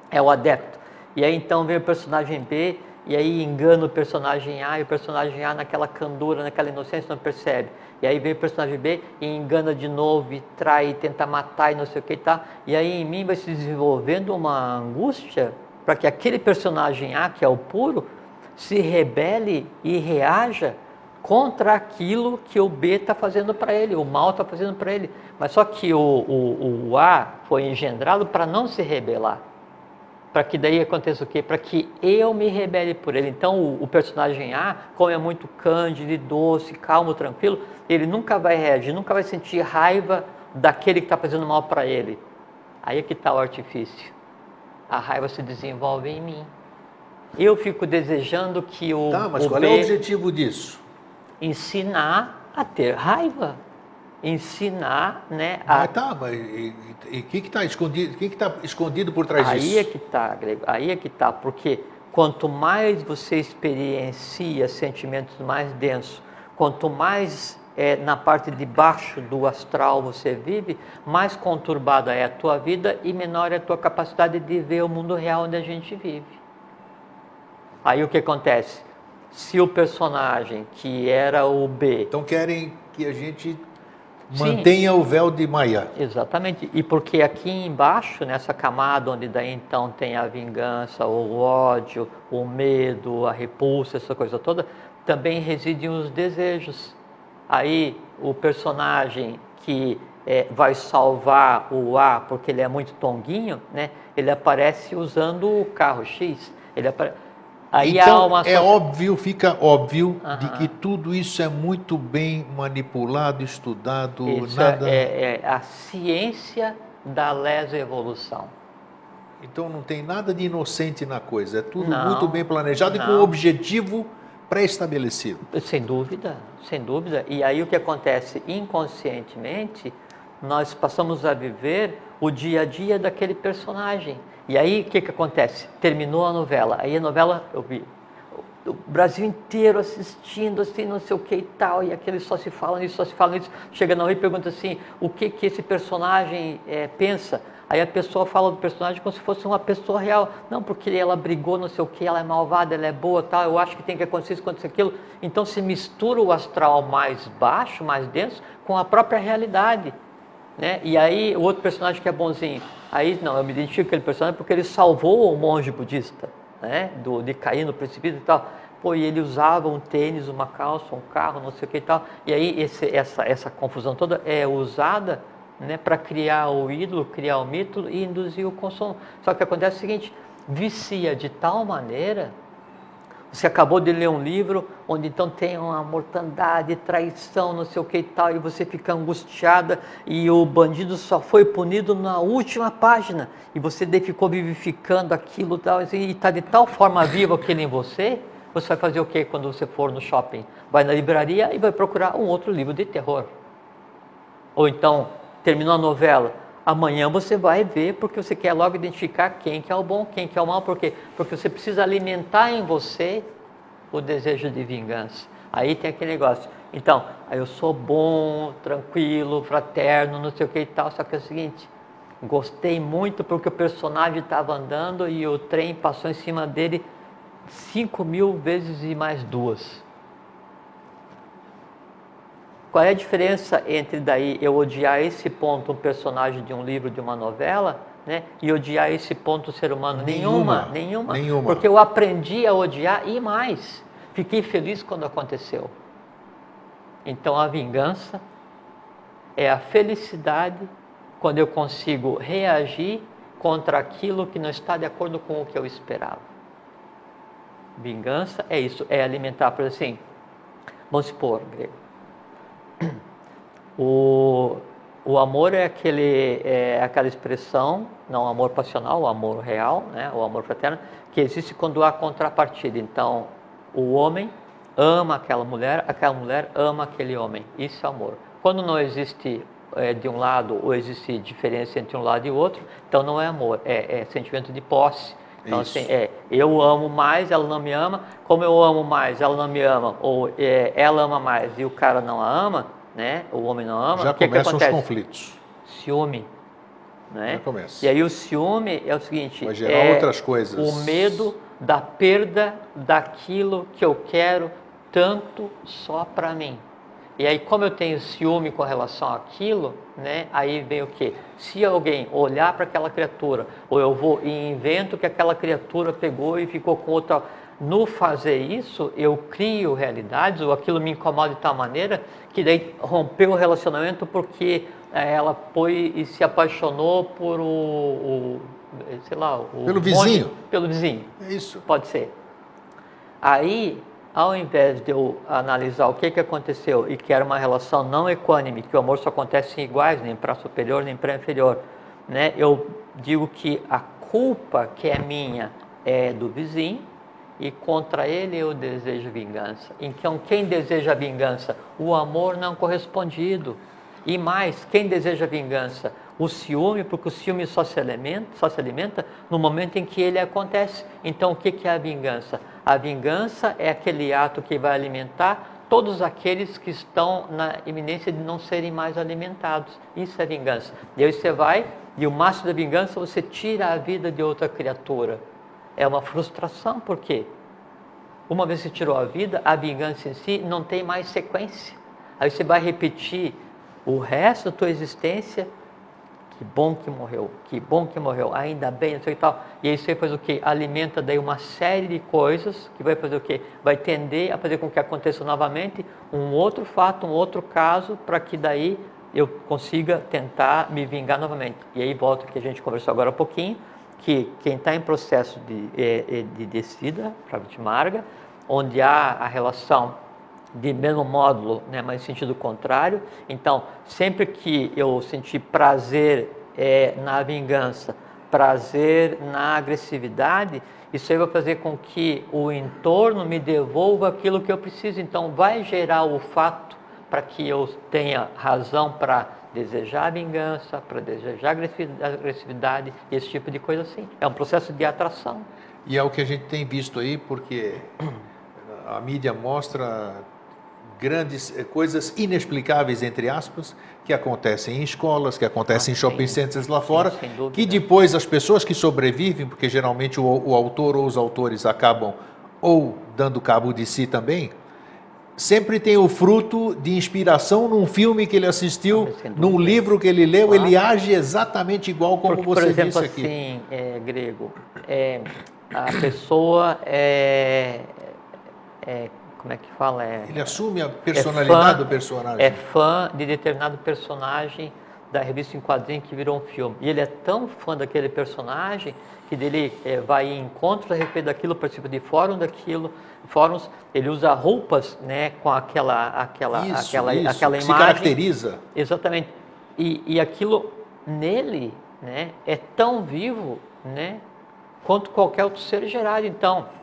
É o adepto, e aí então vem o personagem B, e aí engana o personagem A, e o personagem A naquela candura, naquela inocência não percebe. E aí vem o personagem B e engana de novo, e trai, e tenta matar e não sei o que e tal. E aí em mim vai se desenvolvendo uma angústia para que aquele personagem A, que é o puro, se rebele e reaja contra aquilo que o B está fazendo para ele, o mal está fazendo para ele. Mas só que o A foi engendrado para não se rebelar. Para que daí aconteça o quê? Para que eu me rebele por ele. Então o personagem A, como é muito cândido, doce, calmo, tranquilo, ele nunca vai reagir, nunca vai sentir raiva daquele que está fazendo mal para ele. Aí é que está o artifício. A raiva se desenvolve em mim. Eu fico desejando que o Mas o qual B é o objetivo disso? ensinar a ter raiva. Ensinar, né? Mas o que está escondido? O que está escondido por trás disso? Aí é que está, Grego, aí é que está, porque quanto mais você experiencia sentimentos mais densos, quanto mais na parte de baixo do astral você vive, mais conturbada é a tua vida e menor é a tua capacidade de ver o mundo real onde a gente vive. Aí o que acontece? Se o personagem que era o B... Então querem que a gente Sim, mantenha o véu de Maya. exatamente, e porque aqui embaixo, nessa camada onde daí então tem a vingança, o ódio, o medo, a repulsa, essa coisa toda, também residem os desejos. Aí o personagem que vai salvar o A porque ele é muito tonguinho, né? Ele aparece usando o carro X. Aí há Então uma óbvio, fica óbvio de que tudo isso é muito bem manipulado, estudado, isso nada. é a ciência da leso-evolução. Então não tem nada de inocente na coisa, é tudo Não, muito bem planejado e com um objetivo pré-estabelecido. Sem dúvida, sem dúvida. E aí o que acontece? Inconscientemente, nós passamos a viver o dia a dia daquele personagem. E aí o que acontece? Terminou a novela. Aí a novela, eu vi o Brasil inteiro assistindo, assim, não sei o que e tal, e aqueles só se falam nisso, só se falam nisso. Chega na rua e pergunta assim, o que esse personagem pensa? Aí a pessoa fala do personagem como se fosse uma pessoa real. Não, porque ela brigou, não sei o que, ela é malvada, ela é boa, tal, eu acho que tem que acontecer isso, acontecer aquilo. Então se mistura o astral mais baixo, mais denso, com a própria realidade, né? E aí o outro personagem que é bonzinho, aí não, eu me identifico com aquele personagem porque ele salvou o monge budista, né? De cair no precipício e tal. Pô, e ele usava um tênis, uma calça, um carro, não sei o que e tal. E aí essa confusão toda é usada, né, para criar o ídolo, criar o mito e induzir o consumo. Só que acontece o seguinte, vicia de tal maneira, você acabou de ler um livro onde então tem uma mortandade, traição, não sei o que e tal, e você fica angustiada e o bandido só foi punido na última página e você daí ficou vivificando aquilo tal, assim, e está de tal forma vivo aquilo em você, você vai fazer o que quando você for no shopping? Vai na livraria e vai procurar um outro livro de terror. Ou então, terminou a novela, amanhã você vai ver porque você quer logo identificar quem que é o bom, quem que é o mal, por quê? Porque você precisa alimentar em você o desejo de vingança. Aí tem aquele negócio, então, aí eu sou bom, tranquilo, fraterno, não sei o que e tal, só que é o seguinte, gostei muito porque o personagem estava andando e o trem passou em cima dele 5.000 vezes e mais 2. Qual é a diferença entre daí eu odiar esse ponto um personagem de um livro, de uma novela, né, e odiar esse ponto o ser humano? Nenhuma. Porque eu aprendi a odiar e mais. Fiquei feliz quando aconteceu. Então a vingança é a felicidade quando eu consigo reagir contra aquilo que não está de acordo com o que eu esperava. Vingança é isso, é alimentar, por assim, vamos supor, Grego. O amor é aquela expressão, não o amor passional, o amor real, né, o amor fraterno, que existe quando há contrapartida. Então, o homem ama aquela mulher ama aquele homem. Isso é amor. Quando não existe de um lado ou existe diferença entre um lado e outro, então não é amor, é sentimento de posse. Então, assim, eu amo mais, ela não me ama. Como eu amo mais, ela não me ama, ou ela ama mais e o cara não a ama, né? O homem não ama. Já o que começam acontece? os conflitos. Ciúme, né? Já começa. E aí o ciúme é o seguinte: vai gerar outras coisas. O medo da perda daquilo que eu quero tanto só para mim. E aí, como eu tenho ciúme com relação àquilo, né? Aí vem o quê? Se alguém olhar para aquela criatura, ou eu vou e invento que aquela criatura pegou e ficou com outra. No fazer isso, eu crio realidades, ou aquilo me incomoda de tal maneira que daí rompeu o relacionamento porque ela foi e se apaixonou por sei lá, pelo vizinho. Pelo vizinho. É isso. Pode ser. Aí, ao invés de eu analisar o que aconteceu e que era uma relação não equânime, que o amor só acontece em iguais, nem para superior, nem para inferior, né? Eu digo que a culpa que é minha é do vizinho e contra ele eu desejo vingança. Então, quem deseja vingança? O amor não correspondido. E mais, quem deseja vingança? O ciúme, porque o ciúme só se alimenta no momento em que ele acontece. Então, o que é a vingança? A vingança é aquele ato que vai alimentar todos aqueles que estão na iminência de não serem mais alimentados. Isso é vingança. E aí você vai, e o máximo da vingança, você tira a vida de outra criatura. É uma frustração, por quê? Uma vez que você tirou a vida, a vingança em si não tem mais sequência. Aí você vai repetir o resto da tua existência. Que bom que morreu, ainda bem, não sei o que tal. E aí você faz o quê? Alimenta daí uma série de coisas que vai fazer o quê? Vai tender a fazer com que aconteça novamente um outro fato, um outro caso, para que daí eu consiga tentar me vingar novamente. E aí volta que a gente conversou agora um pouquinho, que quem está em processo de descida para a Vitimarga, onde há a relação de mesmo módulo, né, mas em sentido contrário. Então, sempre que eu sentir prazer na vingança, prazer na agressividade, isso aí vai fazer com que o entorno me devolva aquilo que eu preciso. Então, vai gerar o fato para que eu tenha razão para desejar a vingança, para desejar a agressividade, esse tipo de coisa assim. É um processo de atração. E é o que a gente tem visto aí, porque a mídia mostra grandes coisas inexplicáveis, entre aspas, que acontecem em escolas, que acontecem em shopping centers lá fora, que depois as pessoas que sobrevivem, porque geralmente o autor ou os autores acabam ou dando cabo de si também, sempre tem o fruto de inspiração num filme que ele assistiu, num livro que ele leu, ele age exatamente igual como porque, você por exemplo, disse aqui. Assim, Grego, a pessoa como é que fala? Ele assume a personalidade do personagem. É fã de determinado personagem da revista em quadrinho que virou um filme. E ele é tão fã daquele personagem que dele vai em encontros a respeito daquilo, participa de fóruns, ele usa roupas, né, com aquela imagem. Se caracteriza. Exatamente. E aquilo nele, né, é tão vivo, né, quanto qualquer outro ser gerado. Então,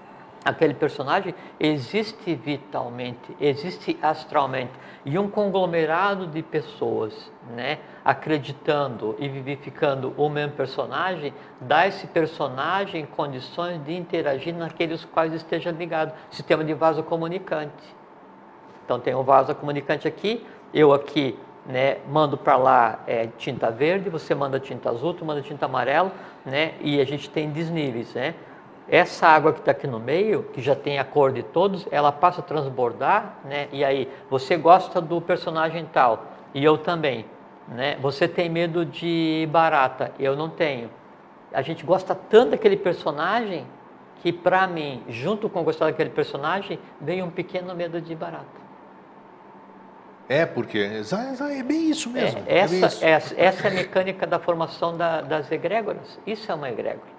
aquele personagem existe vitalmente, existe astralmente. E um conglomerado de pessoas, né, acreditando e vivificando o mesmo personagem, dá a esse personagem condições de interagir naqueles quais esteja ligado. Sistema de vaso comunicante. Então tem um vaso comunicante aqui, eu aqui, né, mando para lá tinta verde, você manda tinta azul, tu manda tinta amarela, né, e a gente tem desníveis, né? Essa água que está aqui no meio, que já tem a cor de todos, ela passa a transbordar, né? E aí, você gosta do personagem tal, e eu também, né? Você tem medo de barata, eu não tenho. A gente gosta tanto daquele personagem, que para mim, junto com gostar daquele personagem, vem um pequeno medo de barata. Porque é bem isso mesmo. Essa é a mecânica da formação das egrégoras. Isso é uma egrégora.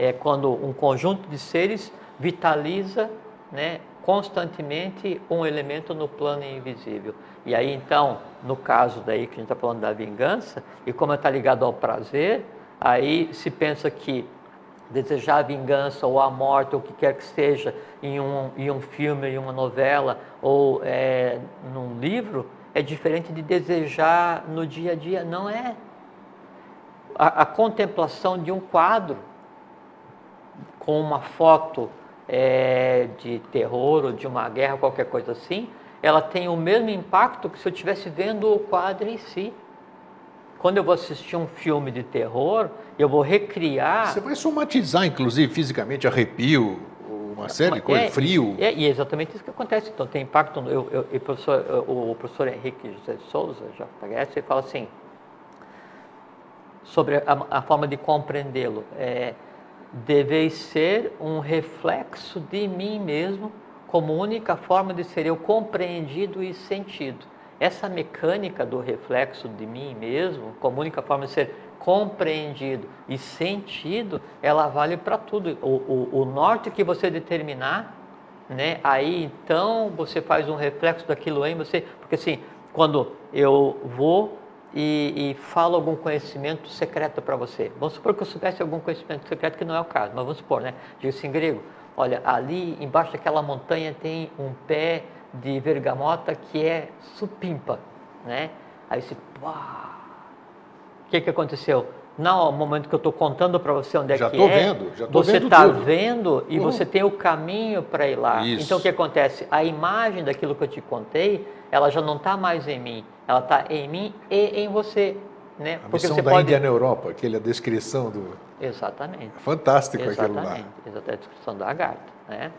É quando um conjunto de seres vitaliza, né, constantemente um elemento no plano invisível. E aí, então, no caso daí que a gente está falando da vingança, e como está ligado ao prazer, aí se pensa que desejar a vingança ou a morte, ou o que quer que seja, em um filme, em uma novela, ou num livro, é diferente de desejar no dia a dia. Não é. A contemplação de um quadro com uma foto de terror ou de uma guerra, qualquer coisa assim, ela tem o mesmo impacto que se eu estivesse vendo o quadro em si. Quando eu vou assistir um filme de terror, eu vou recriar... Você vai somatizar, inclusive, fisicamente, arrepio, uma série de coisas, frio. E é exatamente isso que acontece. Então, tem impacto... O professor Henrique José de Souza, já conhece, ele fala assim, sobre a forma de compreendê-lo. Deveis ser um reflexo de mim mesmo, como única forma de ser eu compreendido e sentido. Essa mecânica do reflexo de mim mesmo, como única forma de ser compreendido e sentido, ela vale para tudo. O norte que você determinar, né, aí então você faz um reflexo daquilo em você. Porque assim, quando eu vou e falo algum conhecimento secreto para você, vamos supor que eu soubesse algum conhecimento secreto, que não é o caso, mas vamos supor, né? Digo assim, grego, olha, ali embaixo daquela montanha tem um pé de bergamota que é supimpa, né? Aí você, o que aconteceu? No momento que eu estou contando para você onde é que é, você está vendo e você tem o caminho para ir lá. Isso. Então o que acontece? A imagem daquilo que eu te contei, ela já não está mais em mim, ela está em mim e em você, né? A missão da Índia na Europa, aquela descrição do... Exatamente. Fantástico aquilo lá. Exatamente, a descrição da Agartha, né?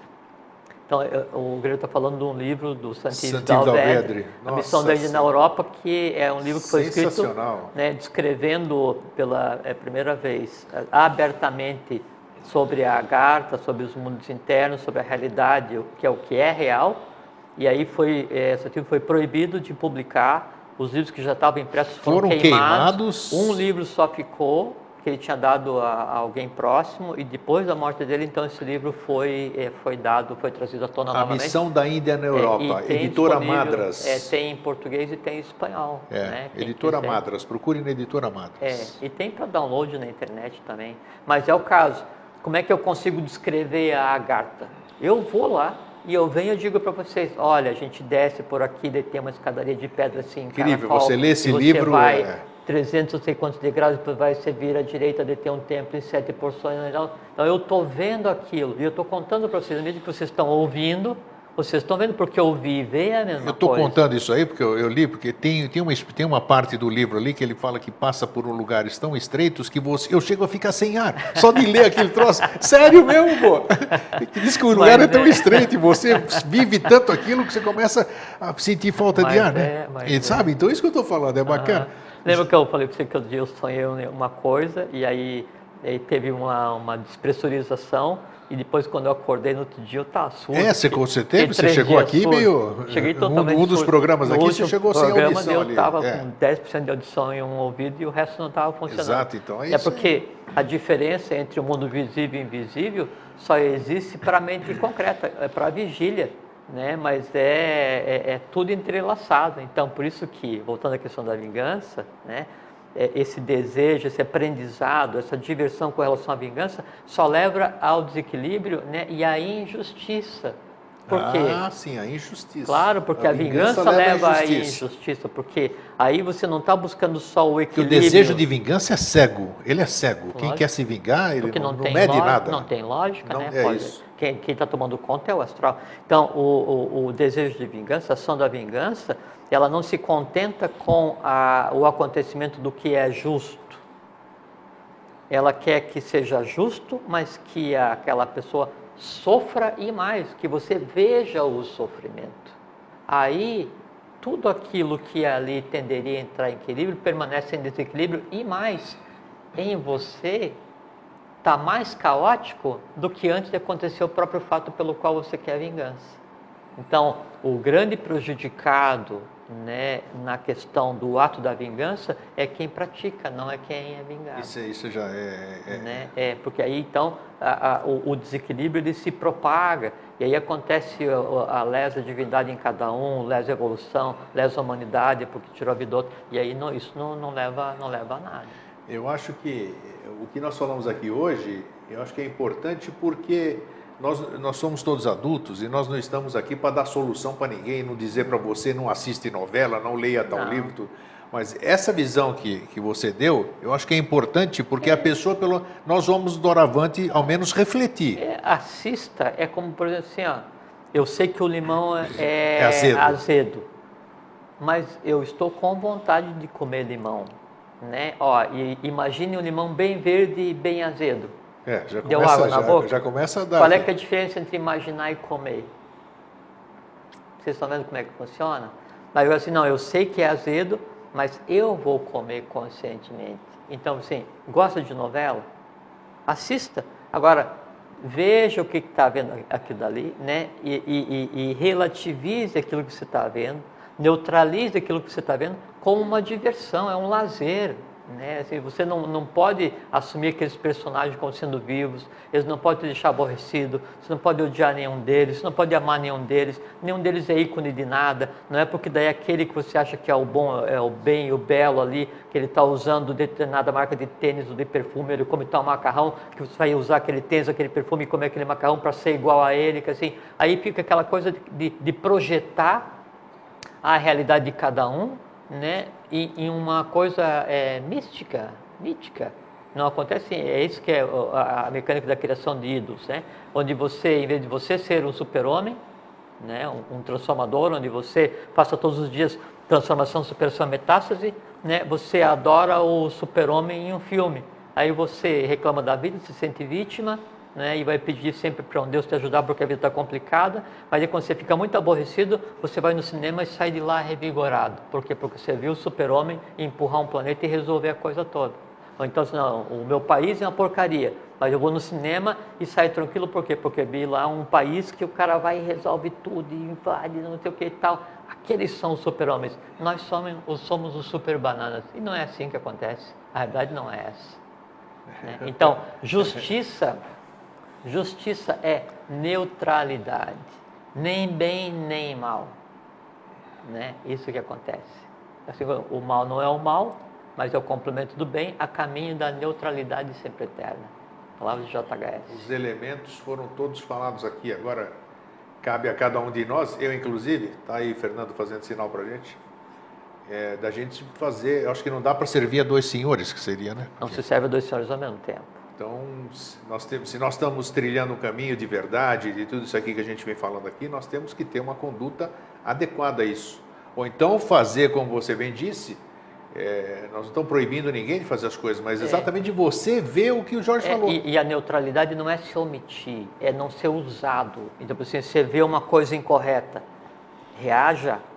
Então, o Grego está falando de um livro do Santiago Dalvedre, A Missão da Índia na Europa, que é um livro que foi escrito, né, descrevendo pela primeira vez abertamente sobre a Agartha, sobre os mundos internos, sobre a realidade, o que é real. E aí esse livro foi proibido de publicar. Os livros que já estavam impressos foram queimados. Um livro só ficou, que ele tinha dado a alguém próximo, e depois da morte dele, então esse livro foi trazido à tona novamente. A Missão da Índia na Europa, Editora Madras. Tem em português e tem em espanhol. Né? Editora Madras, procure na Editora Madras. E tem para download na internet também. Mas é o caso, como é que eu consigo descrever a Agartha? Eu vou lá e eu venho e digo para vocês, olha, a gente desce por aqui, daí tem uma escadaria de pedra assim, incrível, você lê esse livro... Vai 300 não sei quantos degraus, depois vai você vir à direita de ter um templo em 7 porções. Então eu estou vendo aquilo e eu estou contando para vocês, mesmo que vocês estão ouvindo, vocês estão vendo, porque ouvir e ver é a mesma coisa. Eu estou contando isso aí porque eu li, porque tem uma parte do livro ali que ele fala que passa por lugares tão estreitos que eu chego a ficar sem ar, só de ler aquele troço. Sério mesmo, pô? Diz que o lugar é tão estreito e você vive tanto aquilo que você começa a sentir falta de ar, né? Sabe? Então isso que eu estou falando, é bacana. Lembra que eu falei para você que eu sonhei uma coisa e aí teve uma despressurização e depois quando eu acordei no outro dia eu estava surdo. Você teve? Você chegou aqui meio... Cheguei totalmente um dos programas aqui você chegou sem audição eu estava com 10% de audição em um ouvido e o resto não estava funcionando. Exato, então é isso. Porque a diferença entre o mundo visível e invisível só existe para a mente concreta, para a vigília. Né? Mas é tudo entrelaçado. Então, por isso que, voltando à questão da vingança, né? Esse desejo, esse aprendizado, essa diversão com relação à vingança só leva ao desequilíbrio, né? E à injustiça. Por quê? Sim, a injustiça. Claro, porque a vingança leva à injustiça, porque aí você não está buscando só o equilíbrio. Porque o desejo de vingança é cego, ele é cego. Lógico. Quem quer se vingar, ele não mede nada. Não tem lógica, não, né? Isso. Quem está tomando conta é o astral. Então, o desejo de vingança, a ação da vingança, ela não se contenta com o acontecimento do que é justo. Ela quer que seja justo, mas que aquela pessoa sofra e mais, que você veja o sofrimento. Aí, tudo aquilo que ali tenderia a entrar em equilíbrio, permanece em desequilíbrio e mais, em você está mais caótico do que antes de acontecer o próprio fato pelo qual você quer vingança. Então, o grande prejudicado, né, na questão do ato da vingança é quem pratica, não é quem é vingado. Isso já Né? Porque aí então o desequilíbrio ele se propaga e aí acontece a lesa divindade em cada um, lesa evolução, lesa humanidade porque tirou a vida do outro, e aí isso não leva a nada. Eu acho que o que nós falamos aqui hoje, eu acho que é importante porque nós somos todos adultos e nós não estamos aqui para dar solução para ninguém, não dizer para você não assiste novela, não leia tal livro, tudo. Mas essa visão que você deu, eu acho que é importante, porque a pessoa, nós vamos doravante, ao menos refletir. Assista, é como, por exemplo, assim, ó, eu sei que o limão é azedo, mas eu estou com vontade de comer limão, né? Ó, e imagine um limão bem verde e bem azedo. Já Deu água na boca? Já começa a dar. Qual é que é a diferença entre imaginar e comer? Vocês estão vendo como é que funciona? Mas eu assim, não, eu sei que é azedo, mas eu vou comer conscientemente. Então, assim, gosta de novela? Assista. Agora, veja o que está vendo aquilo dali, né? E relativize aquilo que você está vendo, neutralize aquilo que você está vendo como uma diversão, é um lazer. Né? Assim, você não pode assumir aqueles personagens como sendo vivos, eles não podem te deixar aborrecido, você não pode odiar nenhum deles, você não pode amar nenhum deles é ícone de nada, não é porque daí aquele que você acha que é o bom, é o bem e o belo ali, que ele está usando determinada marca de tênis ou de perfume, ele come tal macarrão, que você vai usar aquele tênis, aquele perfume e comer aquele macarrão para ser igual a ele, que assim, aí fica aquela coisa de projetar a realidade de cada um, né, em uma coisa mítica. Não acontece, é isso que é a mecânica da criação de ídolos, né? Onde você, em vez de você ser um super-homem, né, um transformador, onde você faça todos os dias transformação, superação, metástase, né, você adora o super-homem em um filme. Aí você reclama da vida, se sente vítima, né, e vai pedir sempre para um Deus te ajudar porque a vida está complicada, mas aí quando você fica muito aborrecido, você vai no cinema e sai de lá revigorado. Por quê? Porque você viu o super-homem empurrar um planeta e resolver a coisa toda. Ou então, não, o meu país é uma porcaria, mas eu vou no cinema e saio tranquilo, por quê? Porque vi lá um país que o cara vai e resolve tudo, e invade, não sei o que e tal. Aqueles são os super-homens. Nós somos os super-bananas. E não é assim que acontece. A realidade não é essa. Né? Então, justiça é neutralidade, nem bem nem mal, né? Isso que acontece. Assim, o mal não é o mal, mas é o complemento do bem a caminho da neutralidade sempre eterna. Palavra de JHS. Os elementos foram todos falados aqui, agora cabe a cada um de nós, eu inclusive, está aí Fernando fazendo sinal para a gente, da gente fazer, eu acho que não dá para servir a dois senhores, que seria, né? Não se serve a dois senhores ao mesmo tempo. Então, se nós estamos trilhando um caminho de verdade, de tudo isso aqui que a gente vem falando aqui, nós temos que ter uma conduta adequada a isso. Ou então fazer, como você bem disse, nós não estamos proibindo ninguém de fazer as coisas, mas exatamente de você ver o que o Jorge falou. E a neutralidade não é se omitir, é não ser usado. Então, assim, você vê uma coisa incorreta,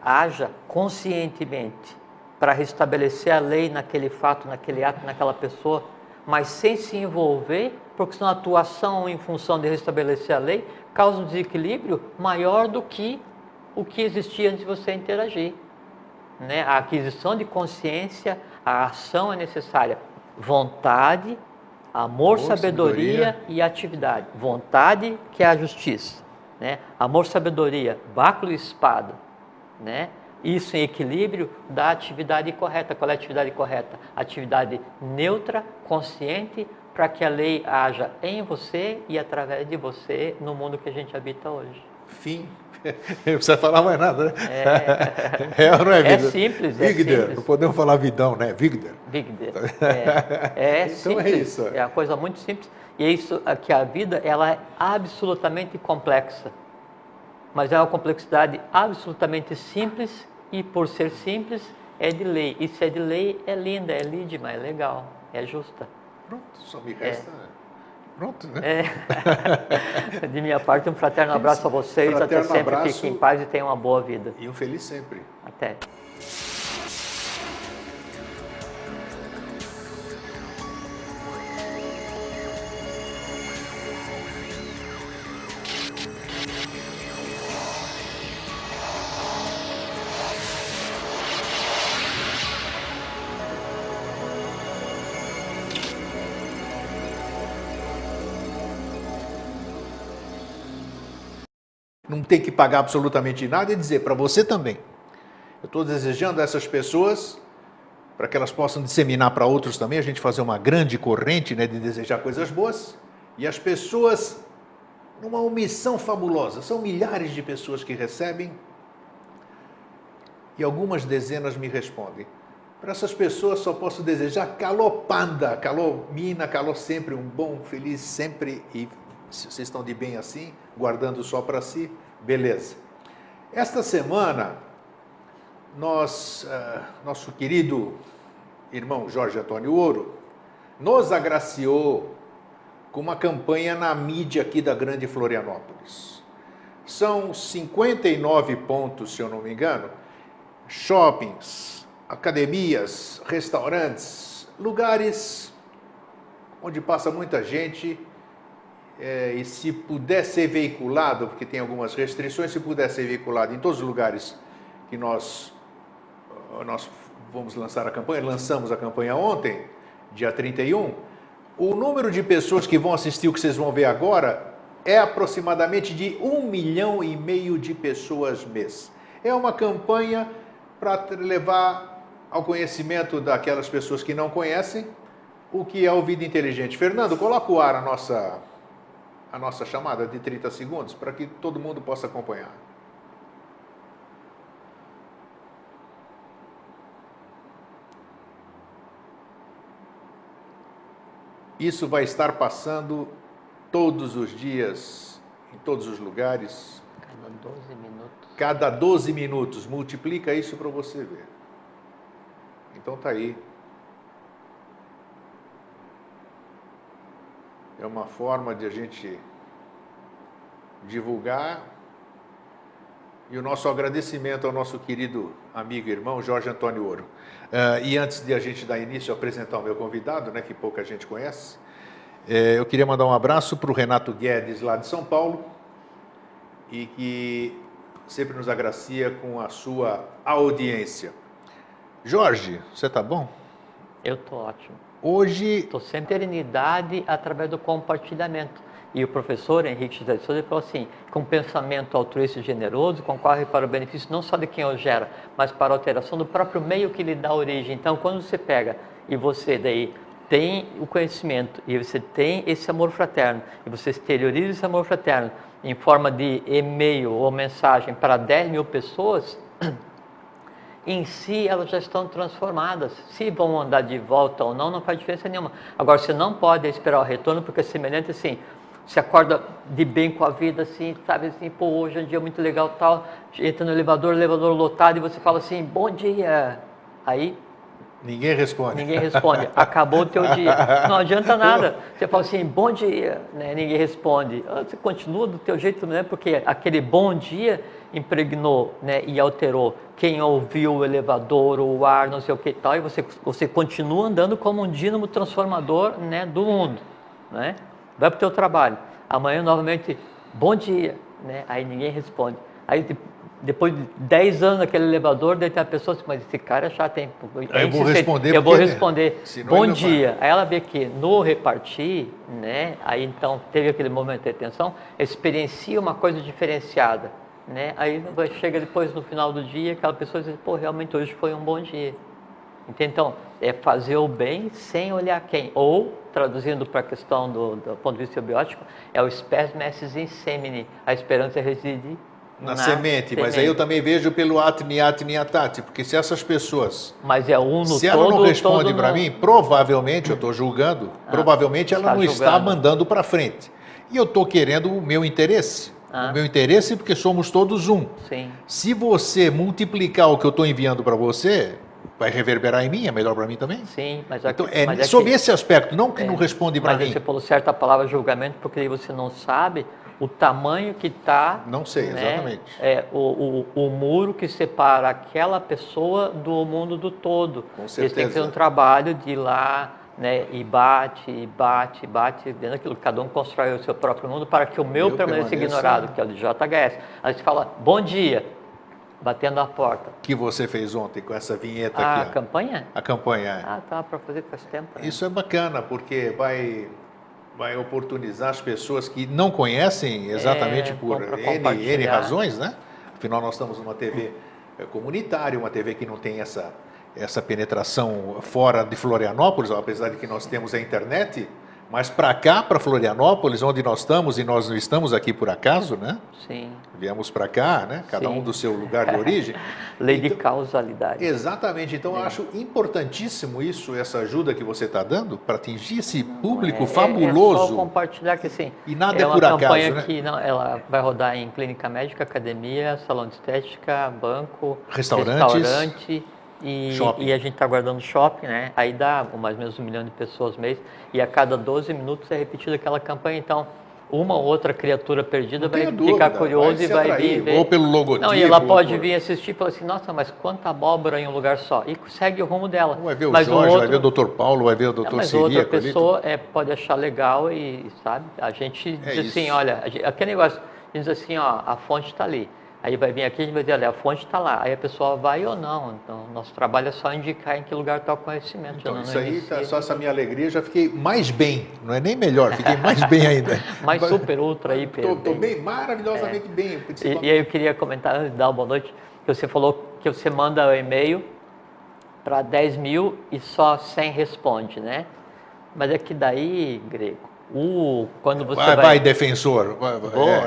haja conscientemente para restabelecer a lei naquele fato, naquele ato, naquela pessoa, mas sem se envolver, porque senão a atuação em função de restabelecer a lei causa um desequilíbrio maior do que o que existia antes de você interagir. Né? A aquisição de consciência, a ação é necessária. Vontade, amor, sabedoria e atividade. Vontade, que é a justiça. Né? Amor, sabedoria, báculo e espada. Né? Isso em equilíbrio dá a atividade correta. Qual é a atividade correta? Atividade neutra, consciente, para que a lei haja em você e através de você no mundo que a gente habita hoje. Fim. Não precisa falar mais nada, né? Ou não é, Vigder? É simples, Vigder, não podemos falar vidão, né? Vigder. É então simples, é isso. É uma coisa muito simples. E é isso que a vida ela é absolutamente complexa. Mas é uma complexidade absolutamente simples e por ser simples é de lei. E se é de lei é linda, é lídima, é legal, é justa. Pronto, só me resta... Pronto, né? De minha parte, um fraterno abraço a vocês. Até sempre. Fiquem em paz e tenham uma boa vida. E um feliz sempre. Até. Não tem que pagar absolutamente nada e dizer para você também. Eu estou desejando a essas pessoas, para que elas possam disseminar para outros também, a gente fazer uma grande corrente, né, de desejar coisas boas, e as pessoas numa omissão fabulosa. São milhares de pessoas que recebem e algumas dezenas me respondem. Para essas pessoas só posso desejar calor panda, calor mina, calor sempre, um bom, feliz sempre. E se vocês estão de bem assim, guardando só para si, beleza. Esta semana, nosso querido irmão Jorge Antônio Ouro nos agraciou com uma campanha na mídia aqui da Grande Florianópolis. São 59 pontos, se eu não me engano, shoppings, academias, restaurantes, lugares onde passa muita gente, e se puder ser veiculado, porque tem algumas restrições, se puder ser veiculado em todos os lugares que nós vamos lançar a campanha, lançamos a campanha ontem, dia 31, o número de pessoas que vão assistir o que vocês vão ver agora é aproximadamente de 1,5 milhão de pessoas mês. É uma campanha para levar ao conhecimento daquelas pessoas que não conhecem o que é o Vida Inteligente. Fernando, coloca o ar a nossa chamada de 30 segundos para que todo mundo possa acompanhar. Isso vai estar passando todos os dias, em todos os lugares. Cada 12 minutos. Cada 12 minutos. Multiplica isso para você ver. Então tá aí. É uma forma de a gente divulgar. E o nosso agradecimento ao nosso querido amigo e irmão Jorge Antônio Ouro. E antes de a gente dar início a apresentar o meu convidado, né, que pouca gente conhece, eu queria mandar um abraço para o Renato Guedes, lá de São Paulo, e que sempre nos agracia com a sua audiência. Jorge, você está bom? Eu estou ótimo. Hoje... Estou sempre eternidade através do compartilhamento. E o professor Henrique José de Souza falou assim, com um pensamento altruísta e generoso, concorre para o benefício não só de quem o gera, mas para a alteração do próprio meio que lhe dá origem. Então, quando você pega e você daí tem o conhecimento e você tem esse amor fraterno, e você exterioriza esse amor fraterno em forma de e-mail ou mensagem para 10 mil pessoas, em si elas já estão transformadas. Se vão andar de volta ou não, não faz diferença nenhuma. Agora, você não pode esperar o retorno, porque é semelhante assim, você acorda de bem com a vida, assim, sabe, assim, pô, hoje é um dia muito legal, tal, entra no elevador lotado, e você fala assim, bom dia. Aí... Ninguém responde. Ninguém responde. Acabou o teu dia. Não adianta nada. Você fala assim, bom dia, né? Ninguém responde. Você continua do teu jeito, né? Porque aquele bom dia impregnou, né? E alterou quem ouviu o elevador, o ar, não sei o que e tal, e você continua andando como um dínamo transformador, né? Do mundo, né? Vai para o teu trabalho. Amanhã, novamente, bom dia, né? Aí ninguém responde. Aí, depois de 10 anos naquele elevador, daí tem a pessoa assim, mas esse cara é chato, hein? Eu vou responder. Eu vou responder, bom dia. Vai. Aí ela vê que no repartir, né? Aí então teve aquele momento de atenção, experiencia uma coisa diferenciada, né? Aí chega depois no final do dia, aquela pessoa diz, pô, realmente hoje foi um bom dia. Então, é fazer o bem sem olhar quem. Ou, traduzindo para a questão do ponto de vista biótico, é o spes messis in semine. A esperança reside na semente. Mas aí eu também vejo pelo atni atati, porque se essas pessoas... Mas é um no se ela não responde para mim, provavelmente, eu estou julgando, provavelmente ela não está mandando para frente. E eu estou querendo o meu interesse. O meu interesse porque somos todos um. Sim. Se você multiplicar o que eu estou enviando para você... vai reverberar em mim, é melhor para mim também? Sim, mas... Então, sobre esse aspecto, não que não responde para mim. Mas você falou certa palavra julgamento, porque aí você não sabe o tamanho que está... Não sei, exatamente. O muro que separa aquela pessoa do mundo do todo. Com certeza. Eles têm que ter um trabalho de ir lá, né, e bate, dentro daquilo. Cada um constrói o seu próprio mundo para que o meu permaneça ignorado, que é o de JHS. Aí você fala, bom dia. Batendo a porta. Que você fez ontem com essa vinheta aqui. A campanha? A campanha. Ah, tá, para fazer faz tempo. Né? Isso é bacana, porque vai oportunizar as pessoas que não conhecem exatamente por N razões, né? Afinal, nós estamos numa TV comunitária, uma TV que não tem essa penetração fora de Florianópolis, apesar de que nós temos a internet, Mas para cá, para Florianópolis, onde nós estamos, e nós não estamos aqui por acaso, né? Sim. Viemos para cá, né? Cada Sim. um do seu lugar de origem. Lei de causalidade. Exatamente. Então, eu acho importantíssimo isso, essa ajuda que você está dando para atingir esse público É fabuloso. só compartilhar que assim, E nada é é uma por acaso, campanha né? que não, ela vai rodar em clínica médica, academia, salão de estética, banco, Restaurantes, restaurante shopping. e a gente está guardando shopping, né? Aí dá mais ou menos 1 milhão de pessoas mês e a cada 12 minutos é repetida aquela campanha. Então, uma ou outra criatura perdida vai ficar curioso e vai vir ver. Ou pelo logotipo. Não, e ela pode vir assistir e falar assim, nossa, mas quanta abóbora em um lugar só. E segue o rumo dela. Vai ver o mas Jorge, outro, vai ver o Dr. Paulo, vai ver o Dr. mas outra Siríaco. pessoa pode achar legal e, sabe, a gente diz assim, olha, aquele negócio, diz assim, ó, a fonte está ali. Aí vai vir aqui e vai dizer, olha, a fonte está lá. Aí a pessoa vai ou não. Então, nosso trabalho é só indicar em que lugar está o conhecimento. Então, isso aí, só essa minha alegria, já fiquei mais bem. Não é nem melhor, fiquei mais bem ainda. Mais super, ultra, hiper. Estou bem, maravilhosamente bem. E aí eu queria comentar, antes de dar uma boa noite, que você falou que você manda o e-mail para 10 mil e só 100 responde, né? Mas é que daí, Grego, quando você vai defensor.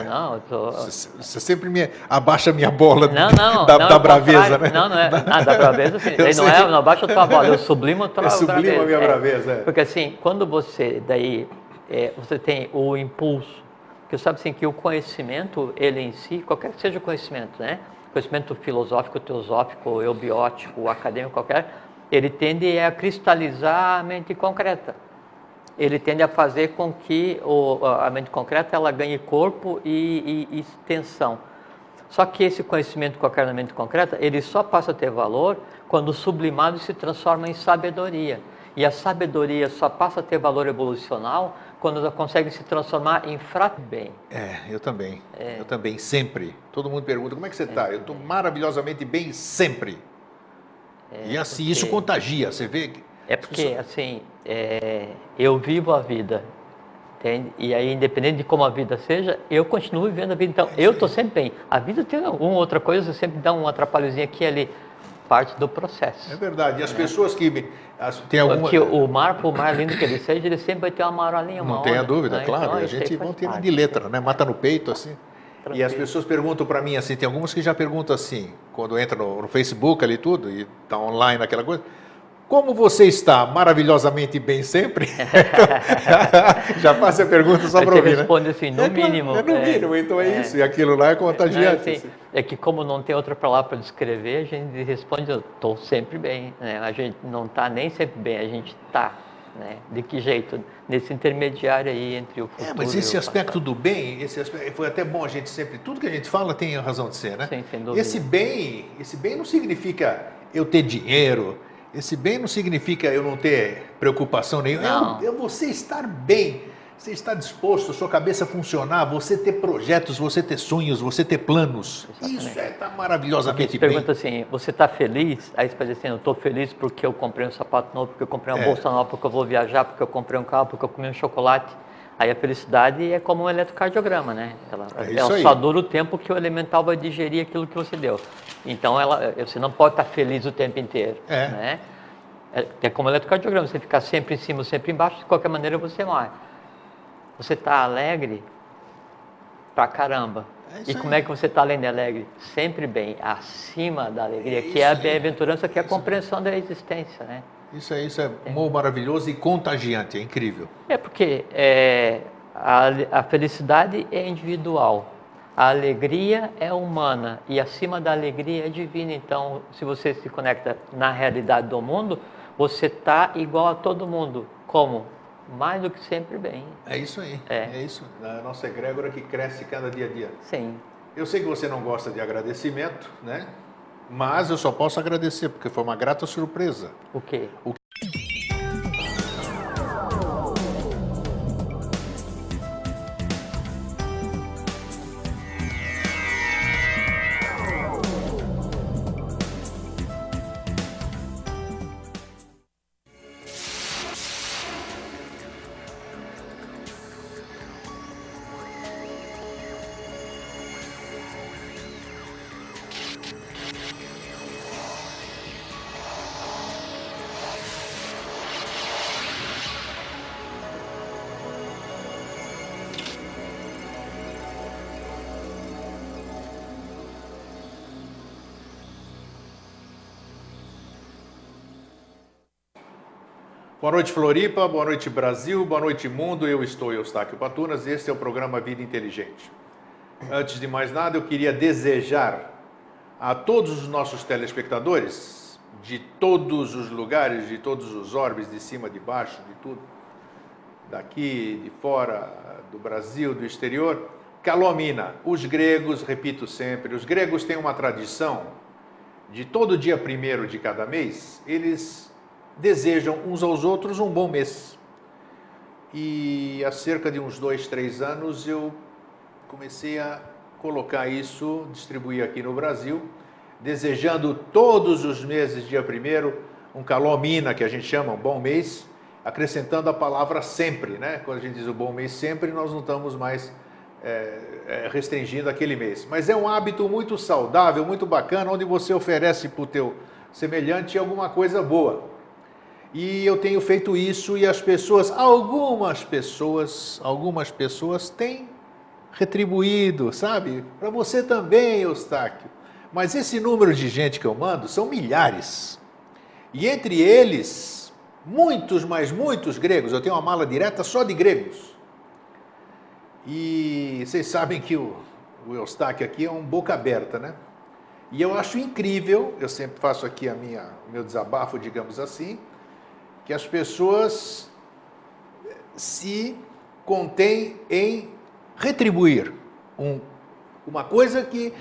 Não, você sempre abaixa a minha bola da braveza, né? Não é. Da braveza, sim. Não abaixa a tua bola, eu sublimo a tua braveza. Eu sublimo a minha braveza, Porque assim, quando você você tem o impulso, que sabe assim, que o conhecimento, ele em si, qualquer que seja o conhecimento, né? Conhecimento filosófico, teosófico, eubiótico, acadêmico, qualquer, ele tende a cristalizar a mente concreta. Ele tende a fazer com que a mente concreta ela ganhe corpo e extensão. Só que esse conhecimento qualquer na mente concreta, ele só passa a ter valor quando sublimado se transforma em sabedoria. E a sabedoria só passa a ter valor evolucional quando ela consegue se transformar em bem. Eu também. Eu também, sempre. Todo mundo pergunta, como é que você está? Eu estou maravilhosamente bem sempre. E assim, isso contagia, você vê... porque, assim, eu vivo a vida, entende? E aí, independente de como a vida seja, eu continuo vivendo a vida. Então, eu estou sempre bem. A vida tem alguma outra coisa, sempre dá um atrapalhozinho aqui e ali. Parte do processo. É verdade. E as pessoas que... Tem alguma... Porque o mar, por mais lindo que ele seja, ele sempre vai ter uma marolinha, uma Não tenha dúvida, né? claro. Então, a gente vai tirar de letra, né? Mata no peito, assim. Tranquilo. E as pessoas perguntam para mim, assim, tem algumas que já perguntam assim, quando entra no Facebook ali tudo, e está online aquela coisa... Como você está? Maravilhosamente bem sempre? Já faço a pergunta só para ouvir, né? Responde assim, no mínimo. No mínimo, então é isso. E aquilo lá é contagiante. Assim. É que como não tem outra palavra para descrever, a gente responde, eu estou sempre bem. Né? A gente não está nem sempre bem, a gente está. Né? De que jeito? Nesse intermediário aí entre o futuro mas esse e o aspecto passado. do bem, foi até bom a gente sempre... Tudo que a gente fala tem razão de ser, né? Sim, sem dúvida. Esse bem não significa eu ter dinheiro... Esse bem não significa eu não ter preocupação nenhuma. É você estar bem, você estar disposto, sua cabeça funcionar, você ter projetos, você ter sonhos, você ter planos. Exatamente. Isso está maravilhosamente bem. Pergunta assim, você está feliz? Aí você vai dizer assim, eu estou feliz porque eu comprei um sapato novo, porque eu comprei uma bolsa nova, porque eu vou viajar, porque eu comprei um carro, porque eu comi um chocolate. Aí a felicidade é como um eletrocardiograma, né? Ela só dura o tempo que o elemental vai digerir aquilo que você deu. Então, você não pode estar feliz o tempo inteiro. Né? É como um eletrocardiograma, você ficar sempre em cima, sempre embaixo, de qualquer maneira você morre. Você está alegre pra caramba. E como é que você está além de alegre? Sempre bem, acima da alegria, que é a bem-aventurança, que é a compreensão da existência, né? Isso é maravilhoso e contagiante, é incrível. Porque a felicidade é individual, a alegria é humana e acima da alegria é divina. Então, se você se conecta na realidade do mundo, você está igual a todo mundo. Como? Mais do que sempre bem. É isso aí, é isso. A nossa egrégora que cresce cada dia a dia. Sim. Eu sei que você não gosta de agradecimento, né? Mas eu só posso agradecer, porque foi uma grata surpresa. O quê? Boa noite, Floripa, boa noite, Brasil, boa noite, mundo. Eu estou Eustáquio Patunas, este é o programa Vida Inteligente. Antes de mais nada, eu queria desejar a todos os nossos telespectadores, de todos os lugares, de todos os orbes, de cima, de baixo, de tudo, daqui, de fora, do Brasil, do exterior, calomina. Os gregos, repito sempre, os gregos têm uma tradição de todo dia 1º de cada mês, eles desejam uns aos outros um bom mês. E há cerca de uns 2, 3 anos eu comecei a colocar isso, distribuir aqui no Brasil, desejando todos os meses, dia 1º, um calomina, que a gente chama, um bom mês, acrescentando a palavra sempre, né? Quando a gente diz o bom mês sempre, nós não estamos mais restringindo aquele mês. Mas é um hábito muito saudável, muito bacana, onde você oferece para o teu semelhante alguma coisa boa. E eu tenho feito isso e as pessoas, algumas pessoas têm retribuído, sabe? Para você também, Eustáquio. Mas esse número de gente que eu mando são milhares. E entre eles, muitos, mas muitos gregos. Eu tenho uma mala direta só de gregos. E vocês sabem que o Eustáquio aqui é um boca aberta, né? E eu acho incrível, eu sempre faço aqui o meu desabafo, digamos assim, que as pessoas se contêm em retribuir uma coisa que